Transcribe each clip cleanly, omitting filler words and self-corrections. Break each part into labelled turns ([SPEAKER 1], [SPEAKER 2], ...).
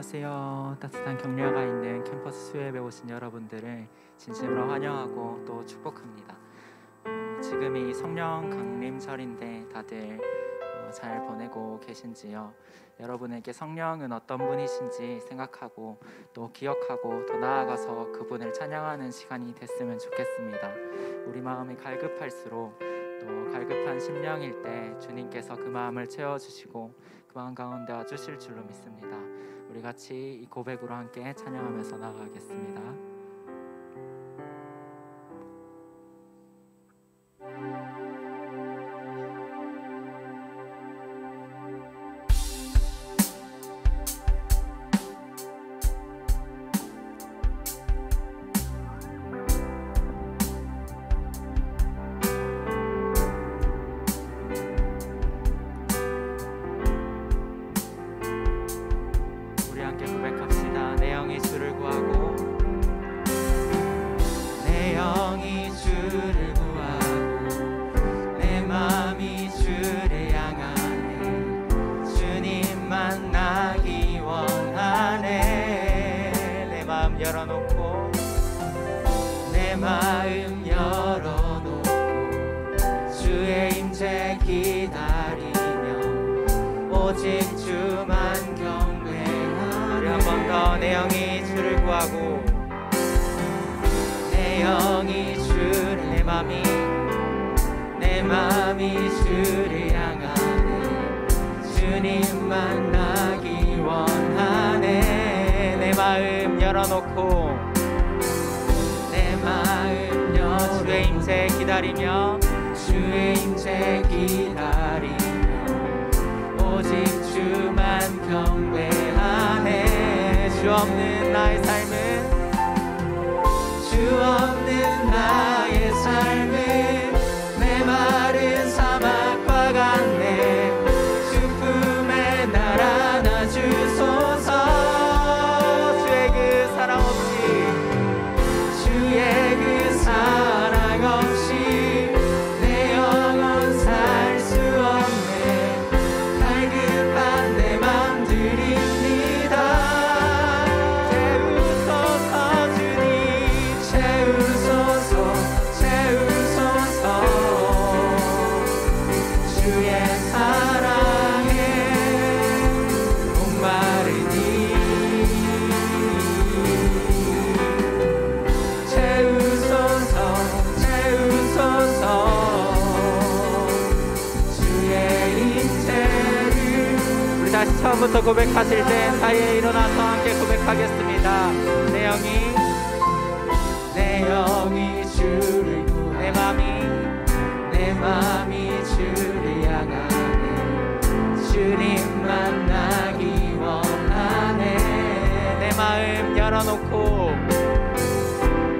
[SPEAKER 1] 안녕하세요. 따뜻한 격려가 있는 캠퍼스 수요예배 오신 여러분들을 진심으로 환영하고 또 축복합니다. 지금이 성령 강림절인데 다들 잘 보내고 계신지요? 여러분에게 성령은 어떤 분이신지 생각하고 또 기억하고 더 나아가서 그분을 찬양하는 시간이 됐으면 좋겠습니다. 우리 마음이 갈급할수록 또 갈급한 심령일 때 주님께서 그 마음을 채워주시고 그 마음 가운데 와주실 줄로 믿습니다. 우리 같이 이 고백으로 함께 찬양하면서 나아가겠습니다.
[SPEAKER 2] 열어놓고 내 마음 열어놓고 주의 임재 기다리며 오직 주만 경배하네. 한 번 더 내 영이 주를 구하고 내 영이 주를 내 맘이 주를 향하네. 주님 만나기 원하네. 내 마음 열어놓고 내 마음 주의 임재 기다리며 주의 임재 기다리며 오직 주만 경배하네. 주 없는 나의 삶은 주 없는 나의 삶은 메마른 사막과 같네. 주 품에 날 안아주소서. 주의 그 사랑 없이 내 영혼 살 수 없네. 갈급한 내 맘 드립니다. 채우소서 주님, 채우소서, 채우소서. 주의 사랑에 목마르니 다시 처음부터 고백하실 때 사이에 일어나서 함께 고백하겠습니다. 내 영이 주를 구해 내 맘이 주를 향하네. 주님 만나기 원하네. 내 마음 열어놓고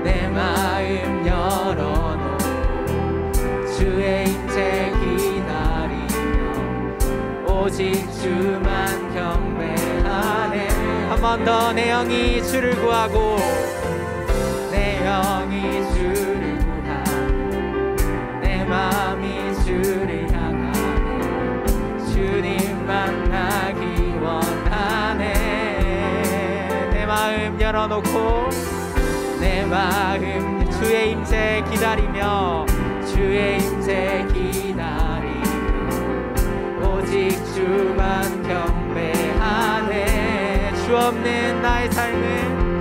[SPEAKER 2] 내 마음 열어놓고 주의 임재 오직 주만 경배하네. 한 번 더 내 영이 주를 구하고 내 영이 주를 구하고 내 맘이 주를 향하네. 주님 만나기 원하네. 내 마음 열어놓고 내 마음 주의 임재 기다리며 주의 임재 기다리며 오직 주만 경배하네. 주 없는 나의 삶은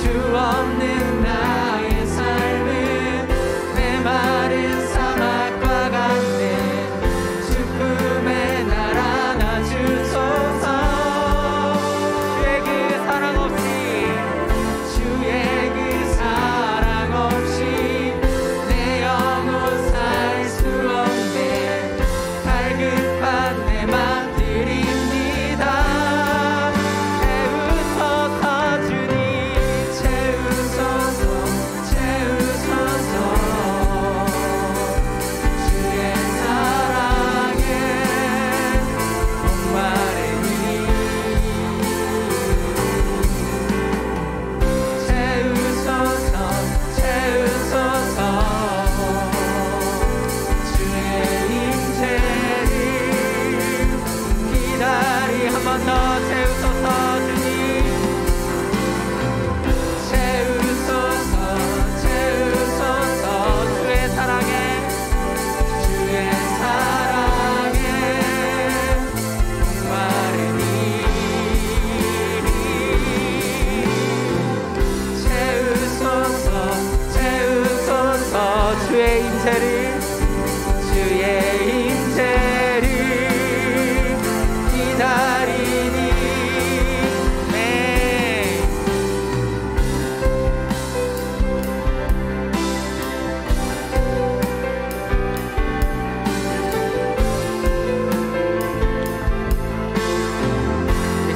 [SPEAKER 2] 주 없는 나의 삶은 메마른 사막과 같네. 주 품에 날 안아주소서. 주의 그 사랑 없이 내 영혼 살 수 없네. 갈급한 내 맘 드립니다. 채우소서 주님, 채우소서, 채우소서. 주의 사랑에 목마르니 채우소서, 채우소서. 주의 임재를 기다리 한 번 더 채우소서.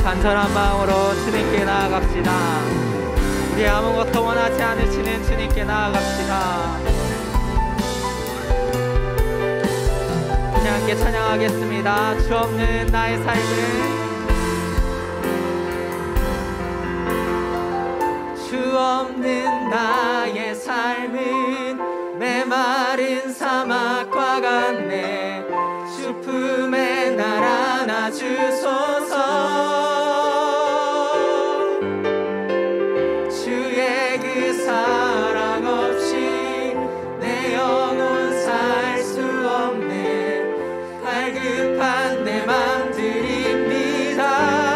[SPEAKER 1] 간절한 마음으로 주님께 나아갑시다. 우리 아무것도 원하지 않으시는 주님께 나아갑시다. 우리 함께 찬양하겠습니다. 주 없는 나의 삶은, 주 없는 나의 삶은 메마른 사막과 같네. 주 품에 날 안아주소서. 주의 그 사랑 없이 내 영혼 살 수 없네. 갈급한 내 맘 드립니다.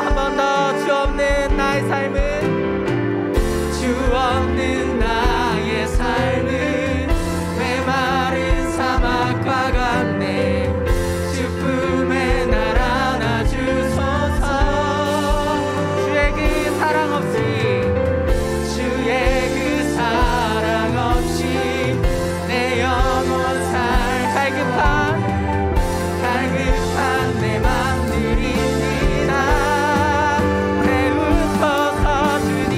[SPEAKER 1] 한 번 더. 주 없는 나의 삶은, 주 없는 나의 삶은 메마른 사막과 같네. 주 품에 날 안아주소서. 주의 그 사랑 없이, 주의 그 사랑 없이 내 영혼 살 갈급한 내 맘 드립니다. 채우소서 주님,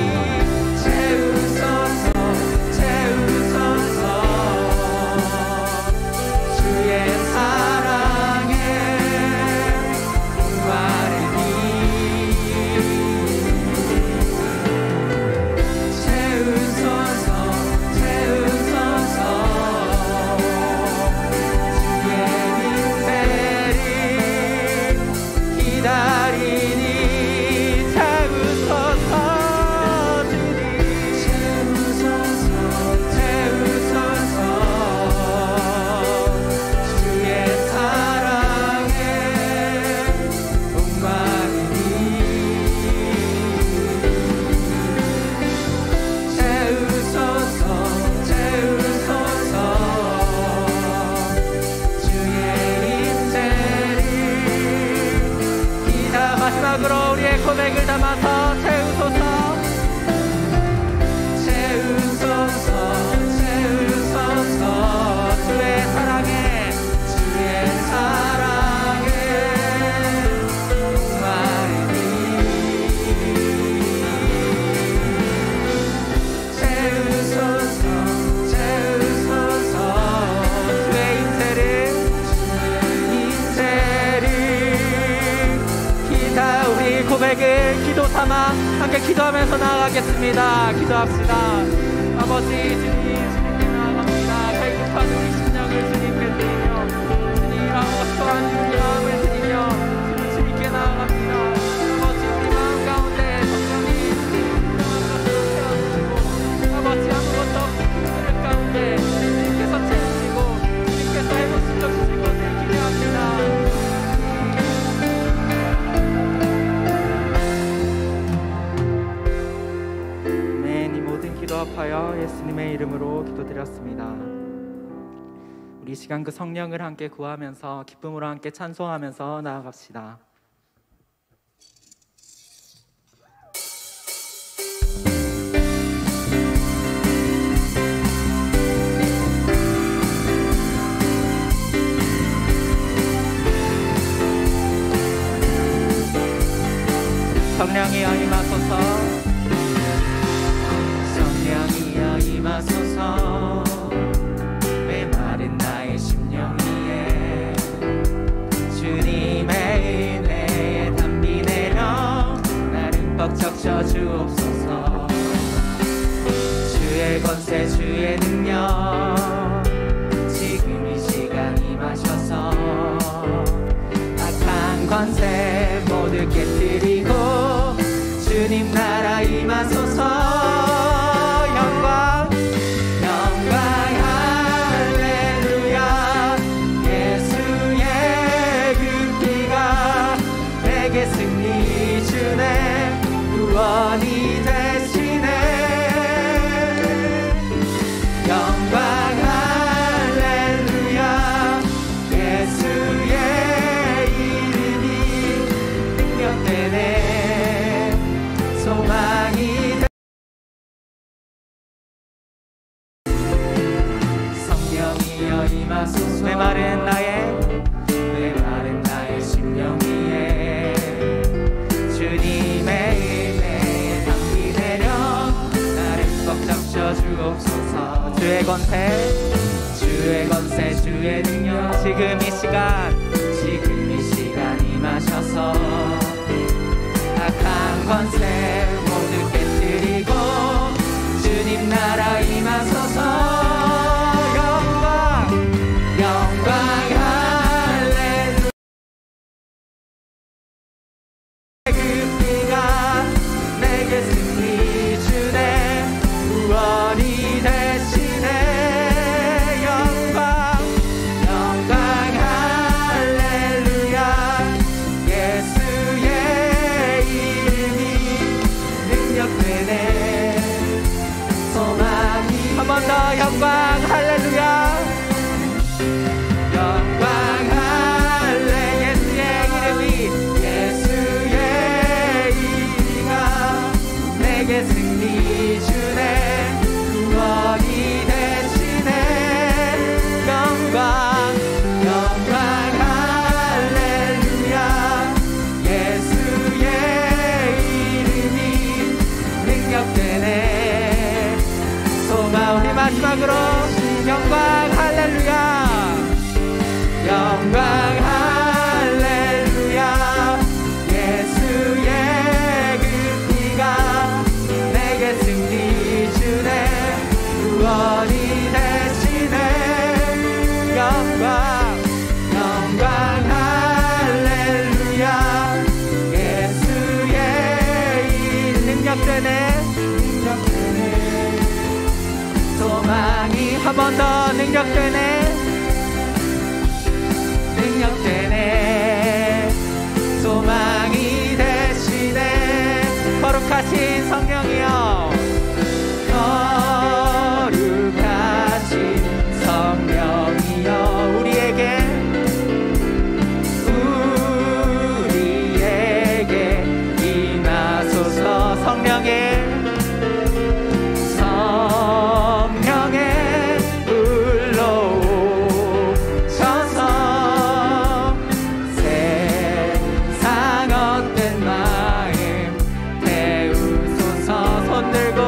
[SPEAKER 1] 채우소서, 채우소서. 주의 사랑에 목마르니 채우소서, 채우소서. 주의 임재를 기다리니 채우소서 주님, 채우소서, 채우소서. 주의 사랑에 목마르니 채우소서, 채우소서. 주의 임재를 마지막으로 우리의 고백을 담아서 채우소서, 채우소서, 채우소서. 주의 사랑에, 주의 사랑에 목마르니 채우소서, 채우소서. 주의 임재를 우리 고백을 기도 삼아 함께 기도하면서 나아가겠습니다. 기도합시다. 아버지 주님, 주님께 나아갑니다. 갈급한 우리 심령을 주님께 드리며, 주님 어떠한 우리 마음을 드리며 주님께 나아갑니다. 아버지 우리 마음 가운데 성령이 주님 것을 채워주시고, 아버지 아무것도 없는 그들 가운데 주님께서 채우시고 주님께서 해보시려 주실 것을 기대합니다. 기도합하여 예수님의 이름으로 기도드렸습니다. 우리 시간 그 성령을 함께 구하면서 기쁨으로 함께 찬송하면서 나아갑시다. 성령이여 임하소서, 임하소서. 메마른 나의 심령 위에 주님의 은혜에 담비 내려 나를 흠뻑 적셔 주옵소서. 주의 권세, 주의 능력 지금 이 시간 임하셔서 악한 권세 모두 깨뜨리고
[SPEAKER 2] 주님 나라 임하소서. 영광 영광 할렐루야. 예수의 그 피가 내게 승리 주네. 구원이 되시네. 영광 할렐루야. 예수의 이름이 능력되네. 소망이 성령이여 임하소서. 메마른 나의 심령 위에 주님의 은혜에 담비 내려 나를 꽉 잡쳐 주옵소서. 주의 권세 주의 능력 지금 이 시간 임하셔서 악한 권세 모두 깨뜨리고 주님 나라 임하소서. 영광 할렐루야. 그 피가 내게 승리 주네. 구원이 되시네. 영광 할렐루야. 예수의 이름이 능력되네. 소망이 한 번 더. 영광 할렐루야. 영광 할렐 예수의 이름이 내게 승리 주네. 구원이 되시네. 영광 할렐루야. 예수의 이름이 능력되네. 소망 우리 마지막으로 영광 할렐루야. 영광 할렐루야. 예수의 그 피가 내게 승리 주네. 구원이 되시네. 영광 할렐루야. 예수의 이름 능력되네. 소망이 한 번 더 능력되네. 소망이 되시네. 거룩하신 성령이여. 거룩하신 성령이여. 우리에게 임하소서. 성령의 불러 오셔서 세상 헛된 마음 태우소서. 손 들고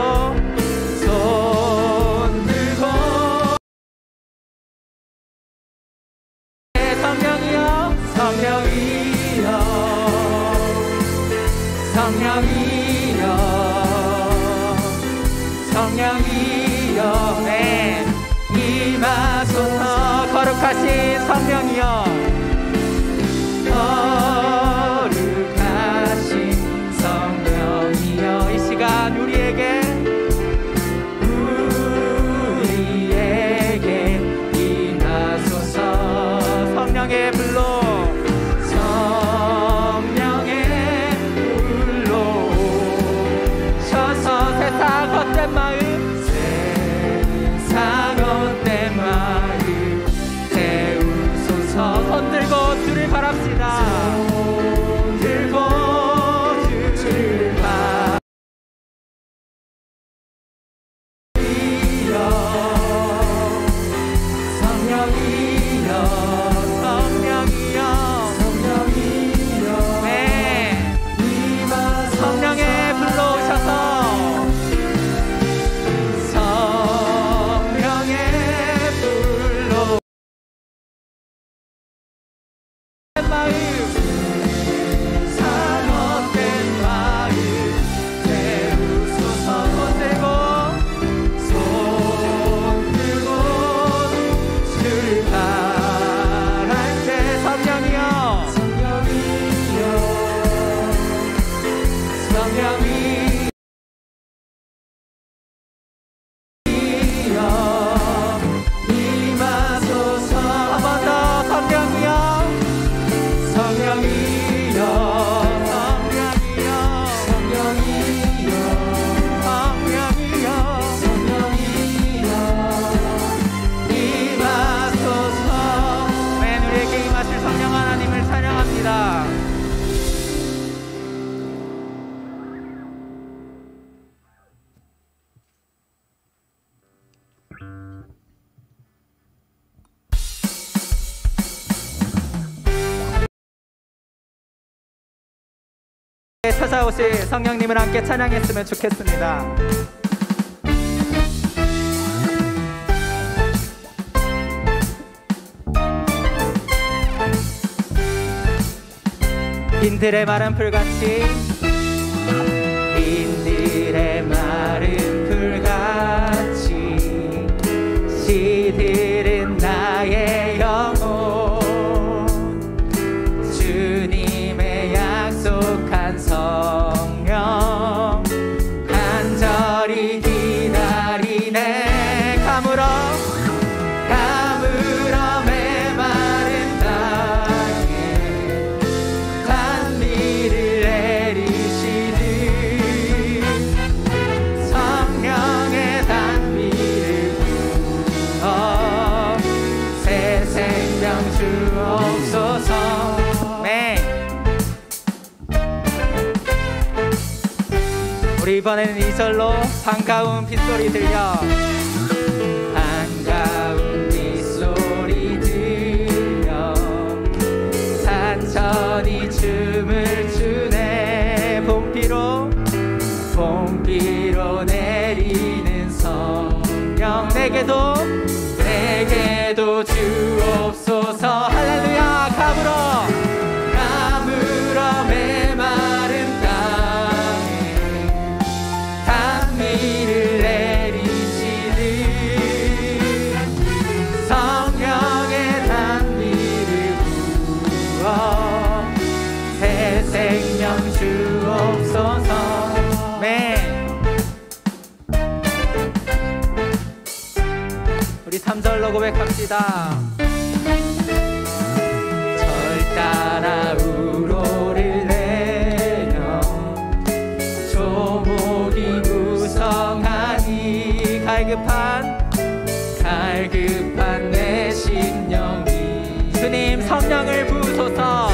[SPEAKER 2] 성령이여 네 임하소서. 거룩하신 성령이여. 거룩하신 성령이여. 이 시간 우리에게 임하소서. 성령의 불로 오셔서 세상 헛된 마음 태우소서. 손
[SPEAKER 1] 찾아오실 성령님을 함께 찬양했으면 좋겠습니다. 인들의 마른 풀같이, 인들의 마른 풀같이 시들은 나의 영혼, 주님의 약속한 성령 간절히 기다리네. 가물어 메마른 땅에 단비를 내리시듯 성령의 단비를 부어 새 생명 주옵소서. 네. 우리 이번에는 2절로 반가운 빗소리 들려, 반가운 빗소리 들려 산천이 춤을 추네. 봄비로 내리는 성령 내게도 주옵소서. 할렐루야. 가물어 메마른 땅에 단비를 내리시듯 성령의 단비를 부어 새 생명 주옵소서. 네. 우리 3절로 고백합시다. 절 따라 우로를 내려 조목이 무성하니 갈급한 내 심령이 주님 성령을 부으소서.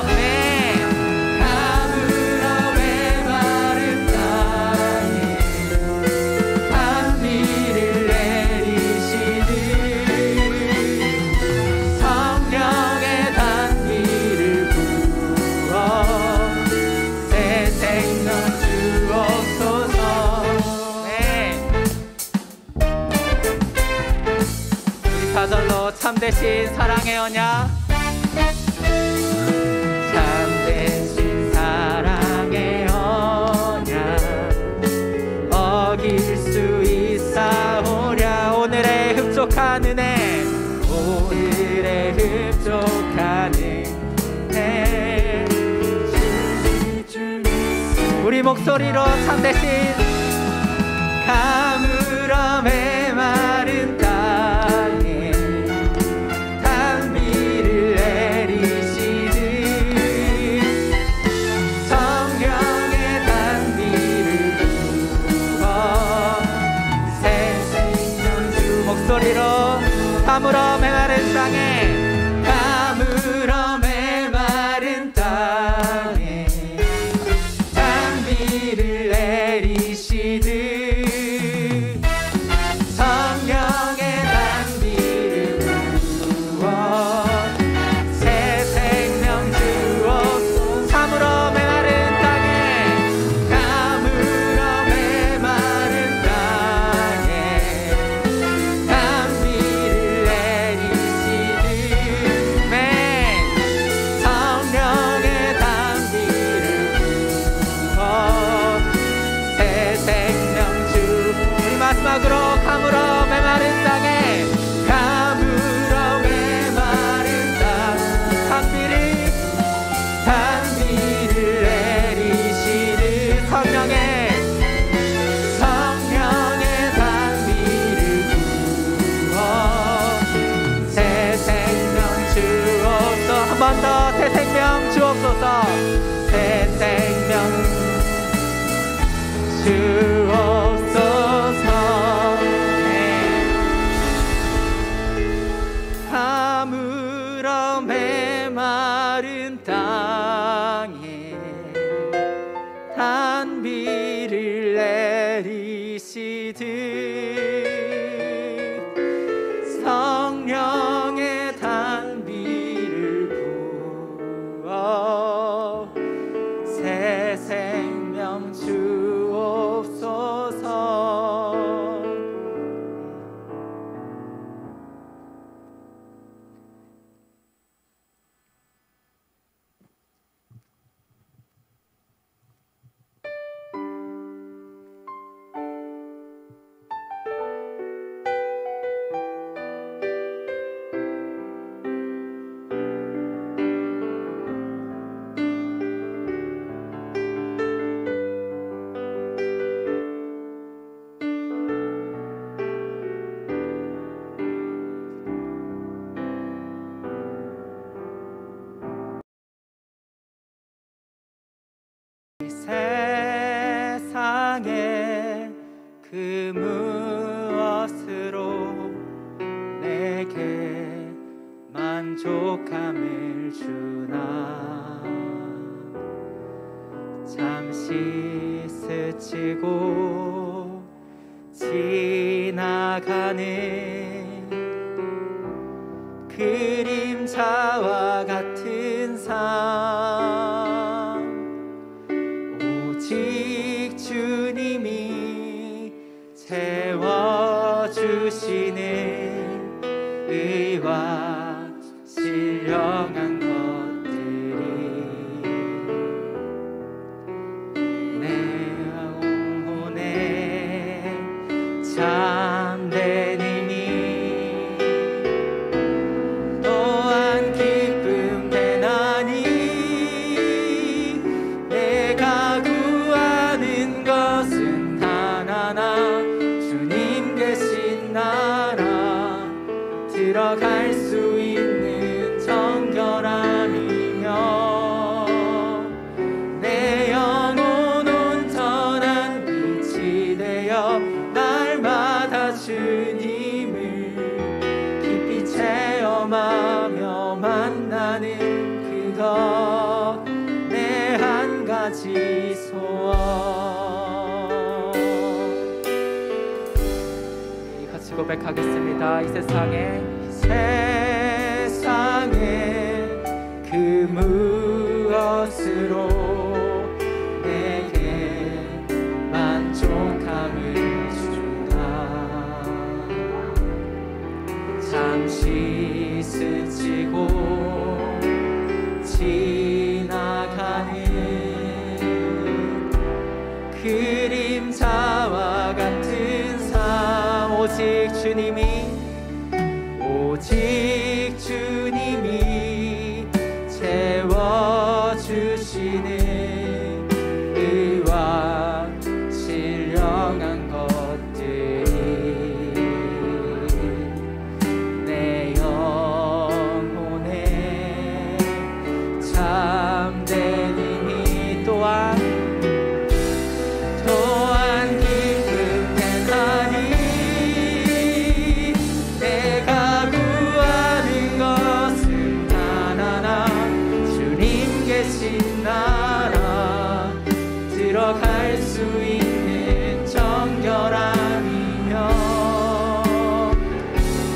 [SPEAKER 1] 네. 가물어 메마른 땅에 단비를 내리시듯 성령의 단비를 부어 새 생명 주옵소서. 네. 우리 4절로 참되신 사랑의 언약, 참되신 사랑의 언약 어길 수 있사오랴. 오늘의 흡족한 은혜, 우리 목소리로 참되신 가물어 메마른 땅에 단비를 내리시듯 성령의 단비를 부어 새 생명 주. 목소리로 가물어 메마른 땅에, 가물어 메마른 땅에 단비를 내리시듯 성령의 단비를 부어 새 생명 주옵소서. 가물어 메마른 땅에, 가물어 메마른 땅에 단비를 내리시듯 네. 성령의 단비를 부어 새 생명 주. 우리 마지막으로 가물어 메마른 땅에, 가물어 메마른 땅 단비를 내리시듯 성령의 단비를 부어 새 생명 주옵소서. 한 번 더 새 생명 주옵소서. 새 생명 주옵소서. 네. 가물어 메마른 땅에 단비를 내리시듯 성령의 단비를 이 세상에 그 무엇으로 내게 만족함을 주나. 잠시 스치고 지나가는 그림자와 같은 삶, 오직 주님이 채워주시는 의와 신령한 것들이 내 영혼에 참된 힘이, 또한 기쁨 대나니 내가 구하는 것은 단 하나, 주님 계신 나라 들어갈 수 있는 정결함이며, 내 영혼 온전한 빛이 되어 날마다 주님을 깊이 체험하며 만나는 그것, 내 한 가지 소원. 같이 고백하겠습니다. 이 세상에 그 무엇으로 내게 만족함을 주나. 잠시 스치고 지나가는 그림자와 같은 삶, 오직 주님이 채워주시는 의와 신령한 것들이 내 영혼에 참된 힘이, 또한 기쁨 대나니 내가 구하는 것은 단 하나, 주님 계신 나라 들어갈 수 있는 정결함이며,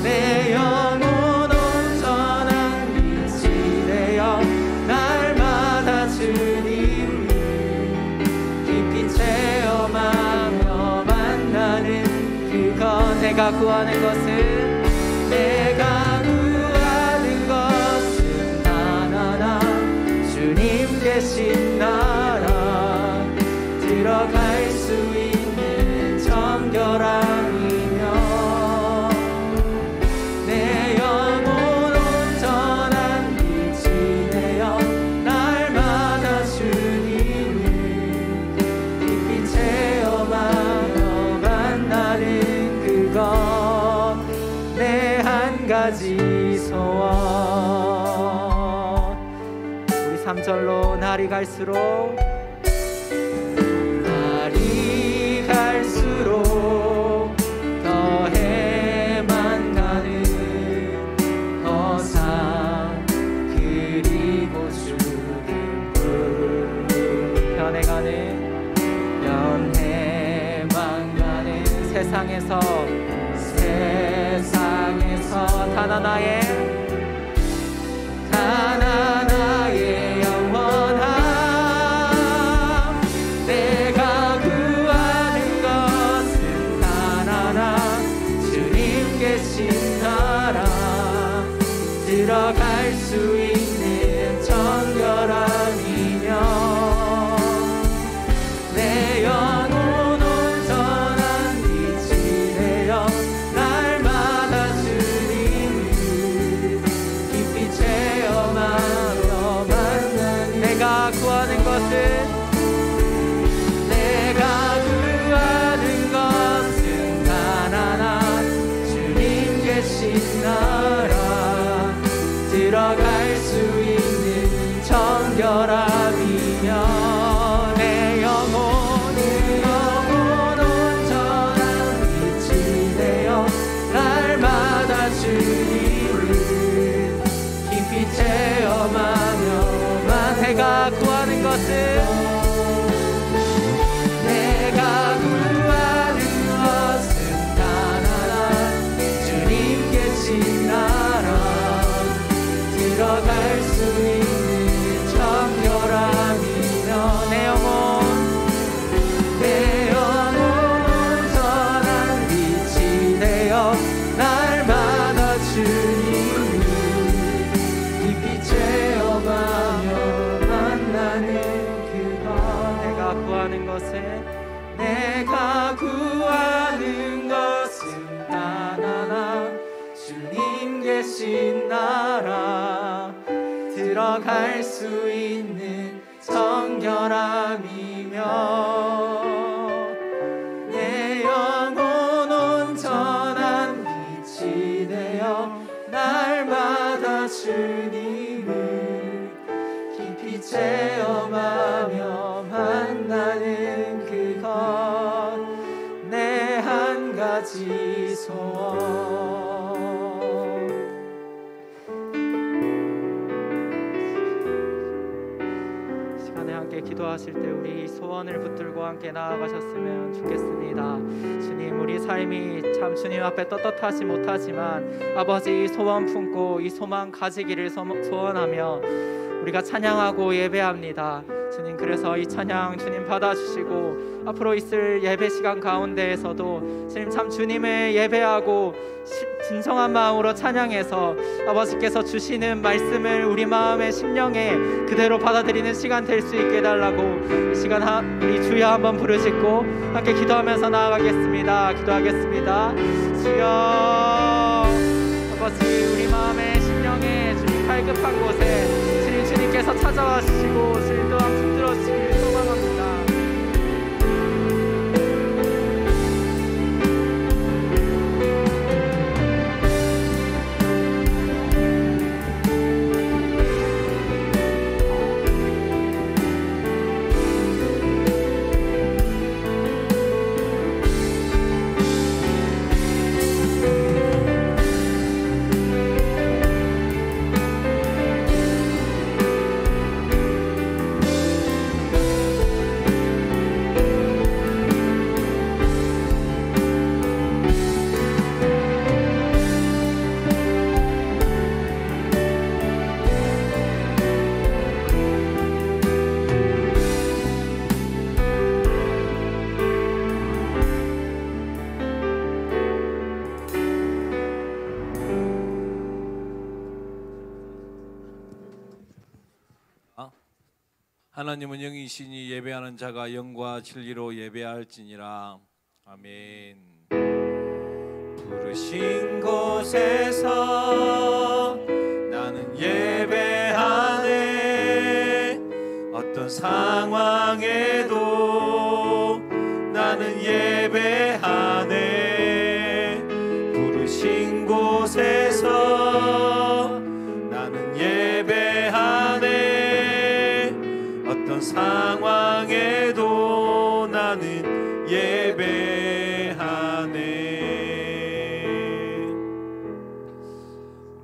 [SPEAKER 1] 내 영혼 온전한 빛이 되어 날마다 주님을 깊이 체험하며 만나는 그것, 내가 구하는 것은 단 하나, 주님 계신 나라 들어갈 수 있는 정결함이며, 내 영혼 온전한 빛이 되어 날마다 주님을 깊이 체험하며 만나는 그것, 내 한 가지 소원. 우리 3절로 날이 갈수록 더해만 가는 허상, 그리고 죽음 변해만 가는 세상에서 단 하나의 영원함, 내가 구하는 것은 단 하나, 주님 계신 나라 들어갈 수 있는 정결함이며, 내 영혼 온전한 빛이 되어 날마다 주님을 깊이 체험하며 만나는, 내가 구하는 것은 단 하나, 주님 계신 나라 들어갈 수 있는 정결함이며, 내 것은
[SPEAKER 2] 내가 구하는 것은 단 하나 주님 계신 나라 들어갈 수 있는 정결함이며 내 영혼 온전한 빛이 되어 날마다 주님을 깊이 체험하며 만나는 그것
[SPEAKER 1] 내가 구하는 것은
[SPEAKER 2] 단 하나 주님 계신 나라 들어갈 수 있는 정결함이며 내 영혼 온전한 빛이 되어 날마다 주님을 깊이 체험하며 만나는 그것 내 한 가지 소원.
[SPEAKER 1] 시간에 함께 기도하실 때 우리 소원을 붙들고 함께 나아가셨으면 좋겠습니다. 주님, 우리 삶이 참 주님 앞에 떳떳하지 못하지만 아버지 이 소원 품고 이 소망 가지기를 소원하며 우리가 찬양하고 예배합니다. 주님, 그래서 이 찬양 주님 받아주시고 앞으로 있을 예배 시간 가운데에서도 주님 참 주님을 예배하고 진정한 마음으로 찬양해서 아버지께서 주시는 말씀을 우리 마음의 심령에 그대로 받아들이는 시간 될 수 있게 해달라고 이 시간 우리 주여 한번 부르짖고 함께 기도하면서 나아가겠습니다. 기도하겠습니다. 주여 아버지 우리 마음의 심령에 주님 갈급한 곳에 주님께서 찾아와 주시고 주님 또한 붙들어 주시기를 소망합니다.
[SPEAKER 3] 하나님은 영이시니 예배하는 자가 영과 진리로 예배할지니라. 아멘. 부르신 곳에서 나는 예배하네. 어떤 상황에도 나는 예배하네. 부르신 곳에서 나는 예배하네. 어떤 상황에도 나는 예배하네.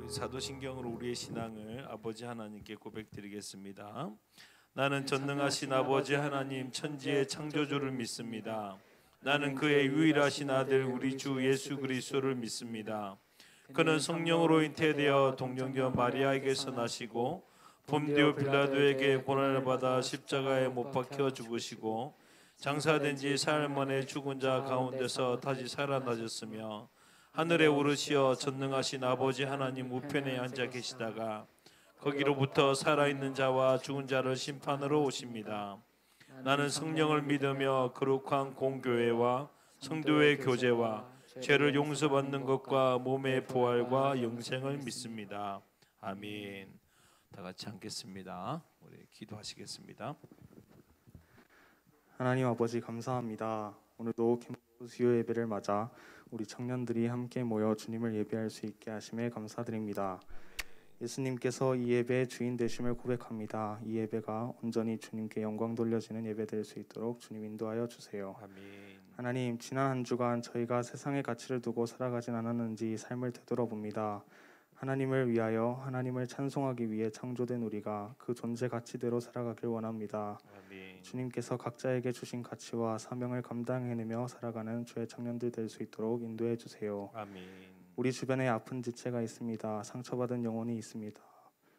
[SPEAKER 3] 우리 사도신경으로 우리의 신앙을 아버지 하나님께 고백드리겠습니다. 나는 전능하신 아버지 하나님 천지의 창조주를 믿습니다. 나는 그의 유일하신 아들 우리 주 예수 그리스도를 믿습니다. 그는 성령으로 잉태되어 동정녀 마리아에게서 나시고 본디오 빌라도에게 고난을 받아 십자가에 못 박혀 죽으시고 장사된 지 사흘 만에 죽은 자 가운데서 다시 살아나셨으며 하늘에 오르시어 전능하신 아버지 하나님 우편에 앉아 계시다가 거기로부터 살아있는 자와 죽은 자를 심판으로 오십니다. 나는 성령을 믿으며 거룩한 공교회와 성도의 교제와 죄를 용서받는 것과 몸의 부활과 영생을 믿습니다. 아멘. 다 같이 앉겠습니다. 우리 기도하시겠습니다.
[SPEAKER 4] 하나님 아버지 감사합니다. 오늘도 캠퍼스 수요 예배를 맞아 우리 청년들이 함께 모여 주님을 예배할 수 있게 하심에 감사드립니다. 예수님께서 이 예배의 주인 되심을 고백합니다. 이 예배가 온전히 주님께 영광 돌려지는 예배 될 수 있도록 주님 인도하여 주세요.
[SPEAKER 3] 아멘.
[SPEAKER 4] 하나님, 지난 한 주간 저희가 세상의 가치를 두고 살아가진 않았는지 삶을 되돌아봅니다. 하나님을 위하여 하나님을 찬송하기 위해 창조된 우리가 그 존재 가치대로 살아가길 원합니다.
[SPEAKER 3] 아멘.
[SPEAKER 4] 주님께서 각자에게 주신 가치와 사명을 감당해내며 살아가는 주의 청년들 될 수 있도록 인도해 주세요.
[SPEAKER 3] 아멘.
[SPEAKER 4] 우리 주변에 아픈 지체가 있습니다. 상처받은 영혼이 있습니다.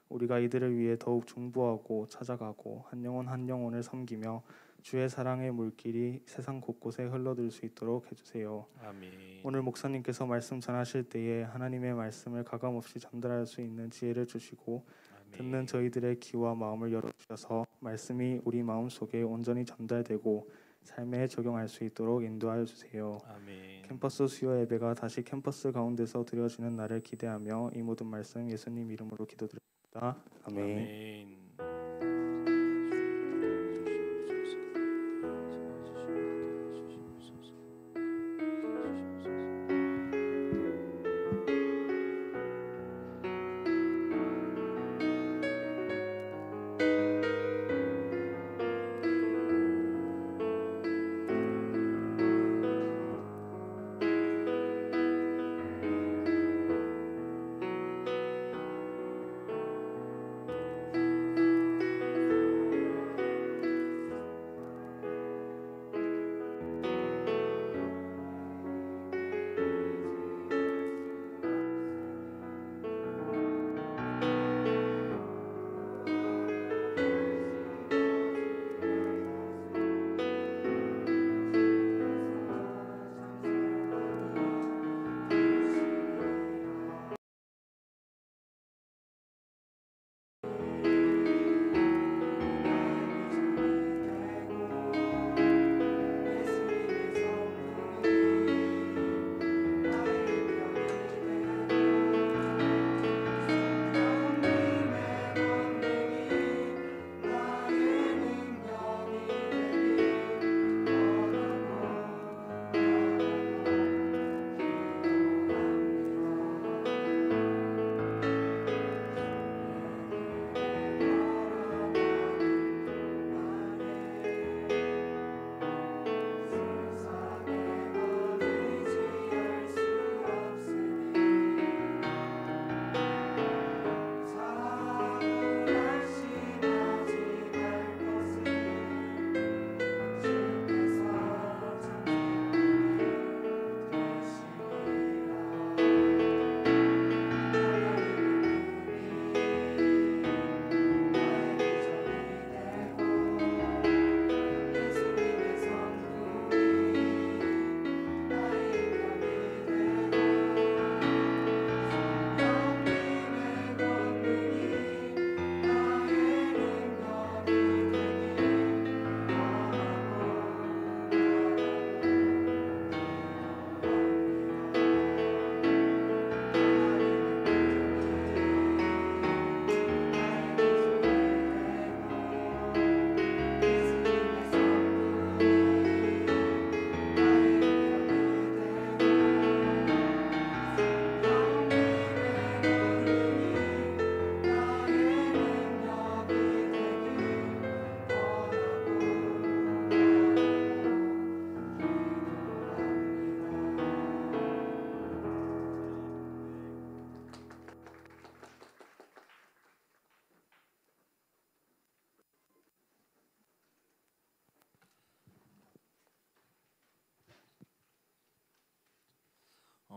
[SPEAKER 4] 우리가 이들을 위해 더욱 중보하고 찾아가고 한 영혼 한 영혼을 섬기며 주의 사랑의 물길이 세상 곳곳에 흘러들 수 있도록 해주세요.
[SPEAKER 3] 아멘.
[SPEAKER 4] 오늘 목사님께서 말씀 전하실 때에 하나님의 말씀을 가감없이 전달할 수 있는 지혜를 주시고
[SPEAKER 3] 아멘.
[SPEAKER 4] 듣는 저희들의 귀와 마음을 열어주셔서 말씀이 우리 마음속에 온전히 전달되고 삶에 적용할 수 있도록 인도하여 주세요.
[SPEAKER 3] 아멘.
[SPEAKER 4] 캠퍼스 수요 예배가 다시 캠퍼스 가운데서 드려지는 날을 기대하며 이 모든 말씀 예수님 이름으로 기도드립니다. 아멘.
[SPEAKER 3] 아멘.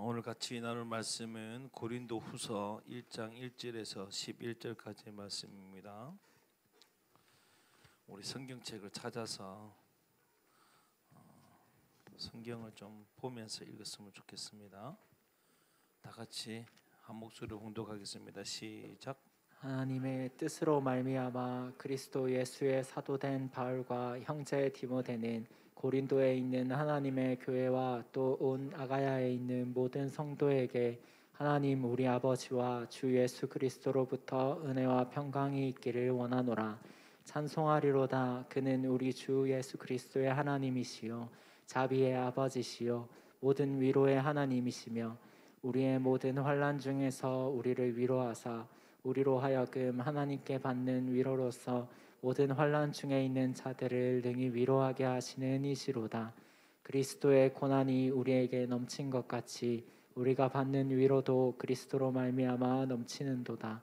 [SPEAKER 3] 오늘 같이 나눌 말씀은 고린도후서 1장 1절에서 11절까지의 말씀입니다. 우리 성경책을 찾아서 성경을 좀 보면서 읽었으면 좋겠습니다. 다 같이 한 목소리로 봉독하겠습니다. 시작.
[SPEAKER 1] 하나님의 뜻으로 말미암아 그리스도 예수의 사도된 바울과 형제 디모데는 고린도에 있는 하나님의 교회와 또 온 아가야에 있는 모든 성도에게 하나님 우리 아버지와 주 예수 그리스도로부터 은혜와 평강이 있기를 원하노라. 찬송하리로다. 그는 우리 주 예수 그리스도의 하나님이시요 자비의 아버지시요 모든 위로의 하나님이시며 우리의 모든 환난 중에서 우리를 위로하사 우리로 하여금 하나님께 받는 위로로서 모든 환난 중에 있는 자들을 능히 위로하게 하시는 이시로다. 그리스도의 고난이 우리에게 넘친 것 같이 우리가 받는 위로도 그리스도로 말미암아 넘치는도다.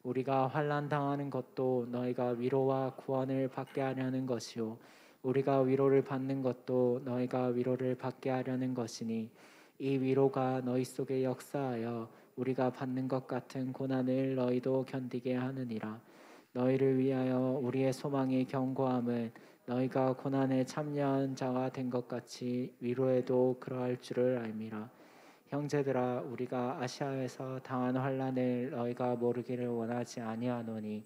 [SPEAKER 1] 우리가 환난 당하는 것도 너희가 위로와 구원을 받게 하려는 것이요 우리가 위로를 받는 것도 너희가 위로를 받게 하려는 것이니 이 위로가 너희 속에 역사하여 우리가 받는 것 같은 고난을 너희도 견디게 하느니라. 너희를 위하여 우리의 소망이 견고함은 너희가 고난에 참여한 자가 된 것 같이 위로에도 그러할 줄을 알미라. 형제들아, 우리가 아시아에서 당한 환난을 너희가 모르기를 원하지 아니하노니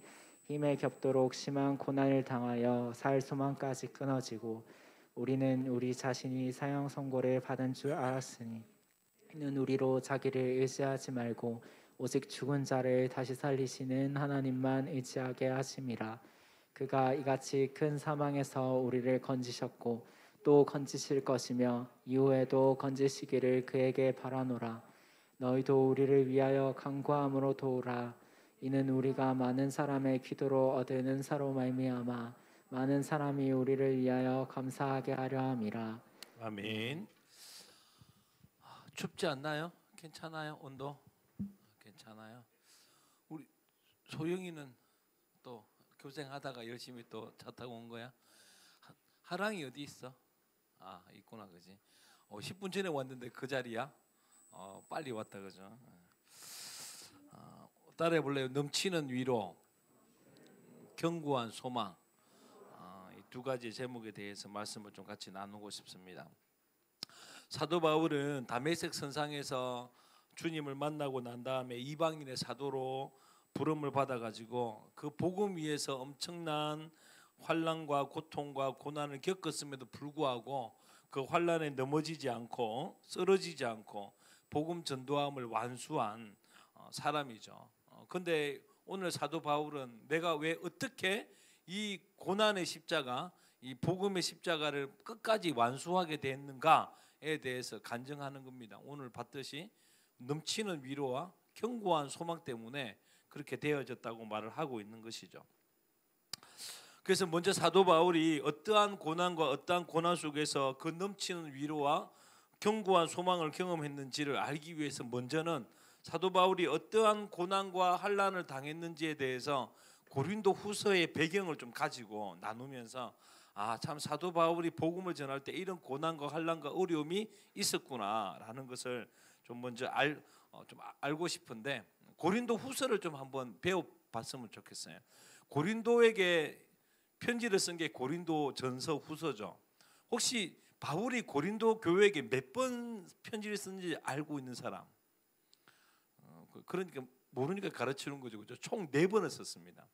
[SPEAKER 1] 힘에 겹도록 심한 고난을 당하여 살 소망까지 끊어지고 우리는 우리 자신이 사형 선고를 받은 줄 알았으니 이는 우리로 자기를 의지하지 말고 오직 죽은 자를 다시 살리시는 하나님만 의지하게 하심이라. 그가 이같이 큰 사망에서 우리를 건지셨고 또 건지실 것이며 이후에도 건지시기를 그에게 바라노라. 너희도 우리를 위하여 간구함으로 도우라. 이는 우리가 많은 사람의 기도로 얻은 은사로 말미암아 많은 사람이 우리를 위하여 감사하게 하려 함이라.
[SPEAKER 3] 아멘. 춥지 않나요? 괜찮아요? 온도? 괜찮아요? 우리 소영이는 또 교생하다가 열심히 또 차 타고 온 거야? 하랑이 어디 있어? 아, 있구나, 그지? 10분 전에 왔는데 그 자리야? 빨리 왔다, 그죠? 따라해 볼래요? 넘치는 위로, 견고한 소망. 이 두 가지 제목에 대해서 말씀을 좀 같이 나누고 싶습니다. 사도 바울은 다메섹 선상에서 주님을 만나고 난 다음에 이방인의 사도로 부름을 받아가지고 그 복음 위에서 엄청난 환난과 고통과 고난을 겪었음에도 불구하고 그 환난에 넘어지지 않고 쓰러지지 않고 복음 전도함을 완수한 사람이죠. 근데 오늘 사도 바울은 내가 왜 어떻게 이 고난의 십자가, 이 복음의 십자가를 끝까지 완수하게 됐는가에 대해서 간증하는 겁니다. 오늘 봤듯이 넘치는 위로와 견고한 소망 때문에 그렇게 되어졌다고 말을 하고 있는 것이죠. 그래서 먼저 사도 바울이 어떠한 고난과 어떠한 고난 속에서 그 넘치는 위로와 견고한 소망을 경험했는지를 알기 위해서 먼저는 사도 바울이 어떠한 고난과 환난을 당했는지에 대해서 고린도 후서의 배경을 좀 가지고 나누면서 참 사도 바울이 복음을 전할 때 이런 고난과 환난과 어려움이 있었구나라는 것을 좀 먼저 좀 알고 싶은데 고린도 후서를 좀 한번 배워봤으면 좋겠어요. 고린도에게 편지를 쓴 게 고린도 전서 후서죠. 혹시 바울이 고린도 교회에게 몇 번 편지를 썼는지 알고 있는 사람? 그러니까 모르니까 가르치는 거죠, 그죠? 총 4번을 썼습니다.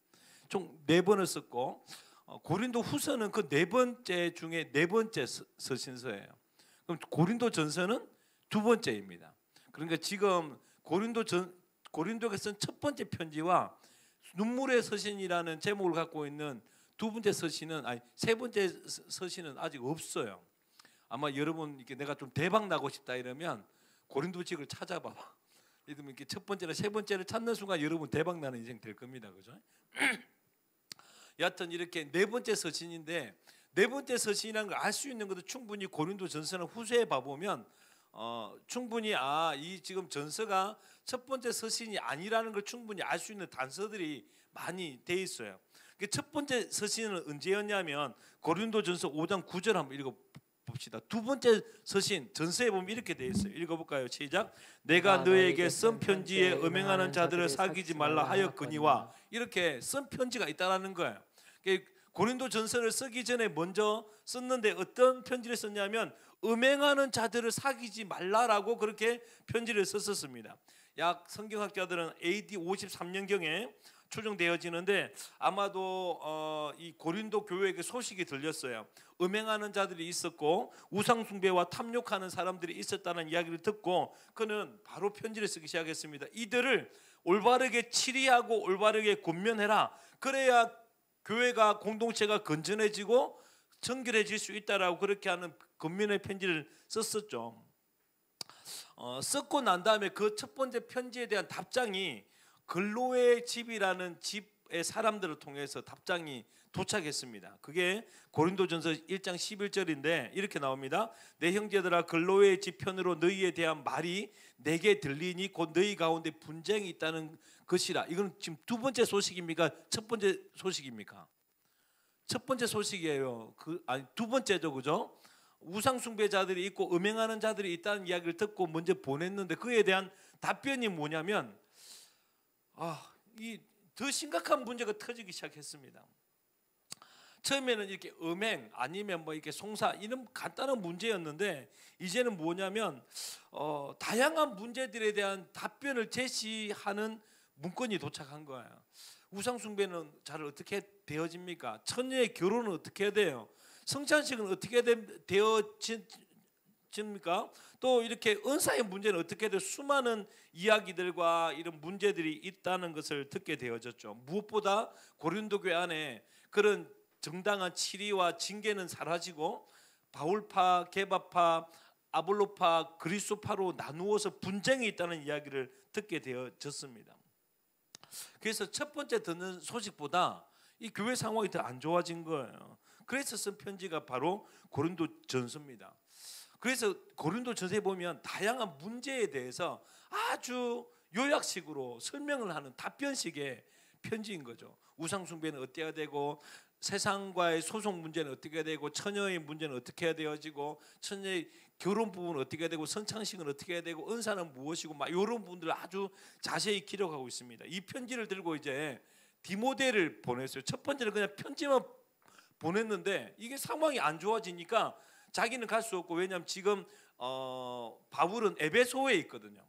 [SPEAKER 3] 총 4번을 썼고 고린도 후서는 그 4번째 중에 4번째 서신서예요. 그럼 고린도 전서는 2번째입니다. 그러니까 지금 고린도가 쓴 첫 번째 편지와 눈물의 서신이라는 제목을 갖고 있는 두 번째 서신은 세 번째 서신은 아직 없어요. 아마 여러분 이렇게 내가 좀 대박 나고 싶다 이러면 고린도직을 찾아봐. 이러면 이렇게 첫 번째나 세 번째를 찾는 순간 여러분 대박 나는 인생 될 겁니다, 그죠? 여하튼 이렇게 4번째 서신인데 4번째 서신이라는 걸 알 수 있는 것도 충분히 고린도 전서나 후서에 봐보면 충분히 이 지금 전서가 첫 번째 서신이 아니라는 걸 충분히 알 수 있는 단서들이 많이 돼 있어요. 첫 번째 서신은 언제였냐면 고린도전서 5장 9절 한번 읽어봅시다. 두 번째 서신 전서에 보면 이렇게 돼 있어요. 읽어볼까요? 시작. 내가 너에게 쓴 편지에 음행하는 자들을 사귀지 말라 하였거니와 이렇게 쓴 편지가 있다라는 거예요. 고린도전서를 쓰기 전에 먼저 썼는데 어떤 편지를 썼냐면 음행하는 자들을 사귀지 말라라고 그렇게 편지를 썼었습니다. 약 성경학자들은 AD 53년경에 추정되어지는데 아마도 이 고린도 교회에게 소식이 들렸어요. 음행하는 자들이 있었고 우상 숭배와 탐욕하는 사람들이 있었다는 이야기를 듣고 그는 바로 편지를 쓰기 시작했습니다. 이들을 올바르게 치리하고 올바르게 권면해라. 그래야 교회가 공동체가 건전해지고 정결해질 수 있다라고 그렇게 하는 권면의 편지를 썼었죠. 썼고 난 다음에 그 첫 번째 편지에 대한 답장이 근로의 집이라는 집 사람들을 통해서 답장이 도착했습니다. 그게 고린도전서 1장 11절인데 이렇게 나옵니다. 내 형제들아 근로의 지편으로 너희에 대한 말이 내게 들리니 곧 너희 가운데 분쟁이 있다는 것이라. 이건 지금 두 번째 소식입니까? 첫 번째 소식입니까? 첫 번째 소식이에요. 두 번째죠, 그죠? 우상 숭배자들이 있고 음행하는 자들이 있다는 이야기를 듣고 먼저 보냈는데 그에 대한 답변이 뭐냐면 이 더 심각한 문제가 터지기 시작했습니다. 처음에는 이렇게 음행 아니면 뭐 이렇게 송사 이런 간단한 문제였는데 이제는 뭐냐면 다양한 문제들에 대한 답변을 제시하는 문건이 도착한 거예요. 우상 숭배는 잘 어떻게 되어집니까? 처녀의 결혼은 어떻게 해야 돼요? 성찬식은 어떻게 되어집니까? 또 이렇게 은사의 문제는 어떻게 돼요? 수많은 이야기들과 이런 문제들이 있다는 것을 듣게 되어졌죠. 무엇보다 고린도 교회 안에 그런 정당한 치리와 징계는 사라지고 바울파, 게바파, 아볼로파, 그리스도파로 나누어서 분쟁이 있다는 이야기를 듣게 되어졌습니다. 그래서 첫 번째 듣는 소식보다 이 교회 상황이 더 안 좋아진 거예요. 그래서 쓴 편지가 바로 고린도전서입니다. 그래서 고린도전서에 보면 다양한 문제에 대해서 아주 요약식으로 설명을 하는 답변식의 편지인 거죠. 우상 숭배는 어때야 되고 세상과의 소송 문제는 어떻게 되고 처녀의 문제는 어떻게 해야 되어지고 처녀의 결혼 부분은 어떻게 해야 되고 성찬식은 어떻게 해야 되고 은사는 무엇이고 막 이런 부분들을 아주 자세히 기록하고 있습니다. 이 편지를 들고 이제 디모데를 보냈어요. 첫 번째는 그냥 편지만 보냈는데 이게 상황이 안 좋아지니까 자기는 갈 수 없고 왜냐하면 지금 바울은 에베소에 있거든요.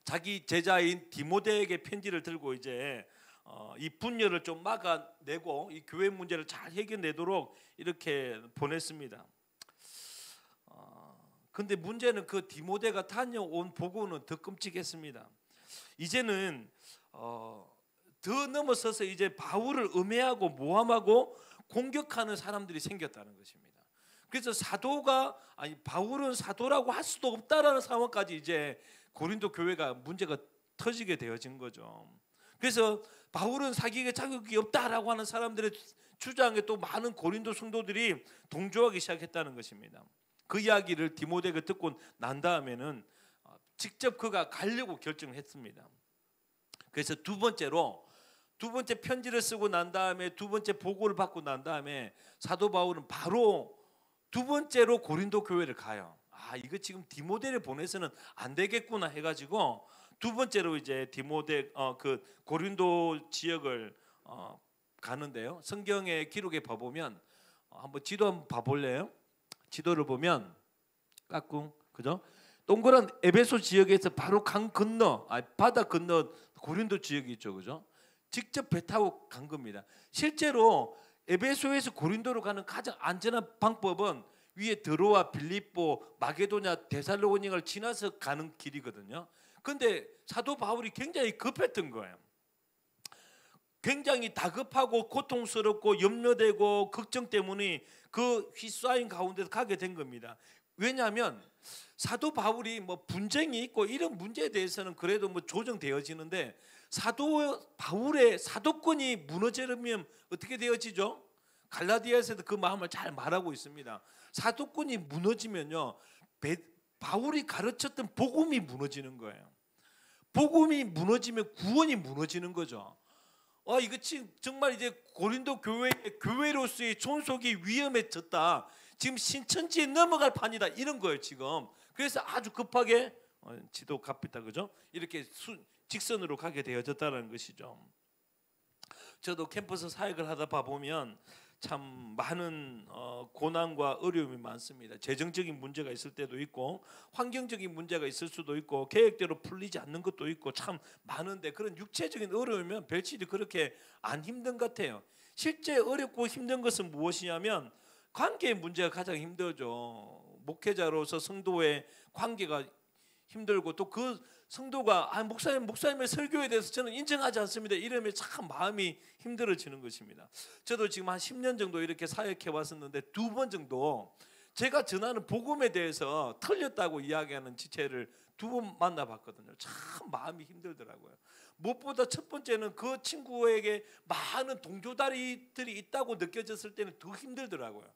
[SPEAKER 3] 자기 제자인 디모데에게 편지를 들고 이제 이 분열을 좀 막아내고 이 교회 문제를 잘 해결내도록 이렇게 보냈습니다. 근데 문제는 그 디모데가 다녀온 보고는 더 끔찍했습니다. 이제는 더 넘어서서 이제 바울을 음해하고 모함하고 공격하는 사람들이 생겼다는 것입니다. 그래서 바울은 사도라고 할 수도 없다라는 상황까지 이제 고린도 교회가 문제가 터지게 되어진 거죠. 그래서 바울은 사기의 자격이 없다라고 하는 사람들의 주장에 또 많은 고린도 성도들이 동조하기 시작했다는 것입니다. 그 이야기를 디모데가 듣고 난 다음에는 직접 그가 가려고 결정을 했습니다. 그래서 두 번째 편지를 쓰고 난 다음에 두 번째 보고를 받고 난 다음에 사도 바울은 바로 두 번째로 고린도 교회를 가요. 이거 지금 디모데를 보내서는 안 되겠구나 해가지고 두 번째로 이제 디모데 그 고린도 지역을 가는데요. 성경의 기록에 봐보면 한번 지도 한번 봐볼래요? 지도를 보면 까꿍 그죠? 동그란 에베소 지역에서 바로 강 건너 바다 건너 고린도 지역이 있죠, 그죠? 직접 배 타고 간 겁니다. 실제로 에베소에서 고린도로 가는 가장 안전한 방법은 위에 드로아, 빌립보, 마게도냐, 데살로니가를 지나서 가는 길이거든요. 근데 사도 바울이 굉장히 급했던 거예요. 굉장히 다급하고 고통스럽고 염려되고 걱정 때문에 그 휘싸인 가운데서 가게 된 겁니다. 왜냐하면 사도 바울이 뭐 분쟁이 있고 이런 문제에 대해서는 그래도 뭐 조정되어지는데 사도 바울의 사도권이 무너지면 어떻게 되어지죠? 갈라디아에서도 그 마음을 잘 말하고 있습니다. 사도권이 무너지면요, 바울이 가르쳤던 복음이 무너지는 거예요. 복음이 무너지면 구원이 무너지는 거죠. 이거 지금 정말 이제 고린도 교회로서의 존속이 위험해졌다. 지금 신천지에 넘어갈 판이다 이런 거예요 지금. 그래서 아주 급하게 지도 갑니다, 그죠? 이렇게 직선으로 가게 되어졌다는 것이죠. 저도 캠퍼스 사역을 하다 보면 참 많은 고난과 어려움이 많습니다. 재정적인 문제가 있을 때도 있고 환경적인 문제가 있을 수도 있고 계획대로 풀리지 않는 것도 있고 참 많은데 그런 육체적인 어려움이면 별치도 그렇게 안 힘든 것 같아요. 실제 어렵고 힘든 것은 무엇이냐면 관계의 문제가 가장 힘들죠. 목회자로서 성도의 관계가 힘들고 또 그 성도가 목사님의 설교에 대해서 저는 인정하지 않습니다. 이러면 참 마음이 힘들어지는 것입니다. 저도 지금 한 10년 정도 이렇게 사역해 왔었는데 두 번 정도 제가 전하는 복음에 대해서 틀렸다고 이야기하는 지체를 두 번 만나봤거든요. 참 마음이 힘들더라고요. 무엇보다 첫 번째는 그 친구에게 많은 동조다리들이 있다고 느껴졌을 때는 더 힘들더라고요.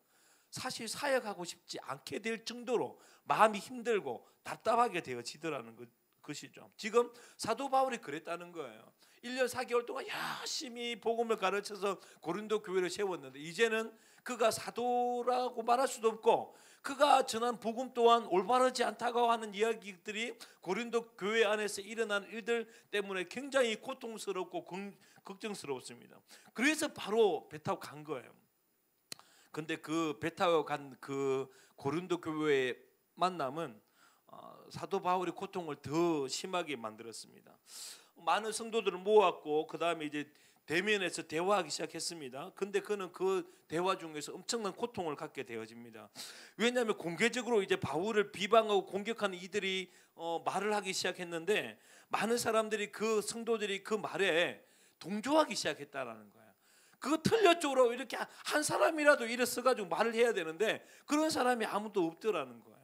[SPEAKER 3] 사실 사역하고 싶지 않게 될 정도로 마음이 힘들고 답답하게 되어지더라는 것이죠. 지금 사도 바울이 그랬다는 거예요. 1년 4개월 동안 열심히 복음을 가르쳐서 고린도 교회를 세웠는데 이제는 그가 사도라고 말할 수도 없고 그가 전한 복음 또한 올바르지 않다고 하는 이야기들이 고린도 교회 안에서 일어난 일들 때문에 굉장히 고통스럽고 걱정스럽습니다. 그래서 바로 배 타고 간 거예요. 근데 그 배 타고 간 그 고린도 교회의 만남은 사도 바울의 고통을 더 심하게 만들었습니다. 많은 성도들을 모았고 그 다음에 이제 대면에서 대화하기 시작했습니다. 근데 그는 그 대화 중에서 엄청난 고통을 갖게 되어집니다. 왜냐하면 공개적으로 이제 바울을 비방하고 공격하는 이들이 말을 하기 시작했는데 많은 사람들이 그 성도들이 그 말에 동조하기 시작했다라는 거예요. 그 틀려 쪽으로 이렇게 한 사람이라도 일어서가지고 말을 해야 되는데 그런 사람이 아무도 없더라는 거예요.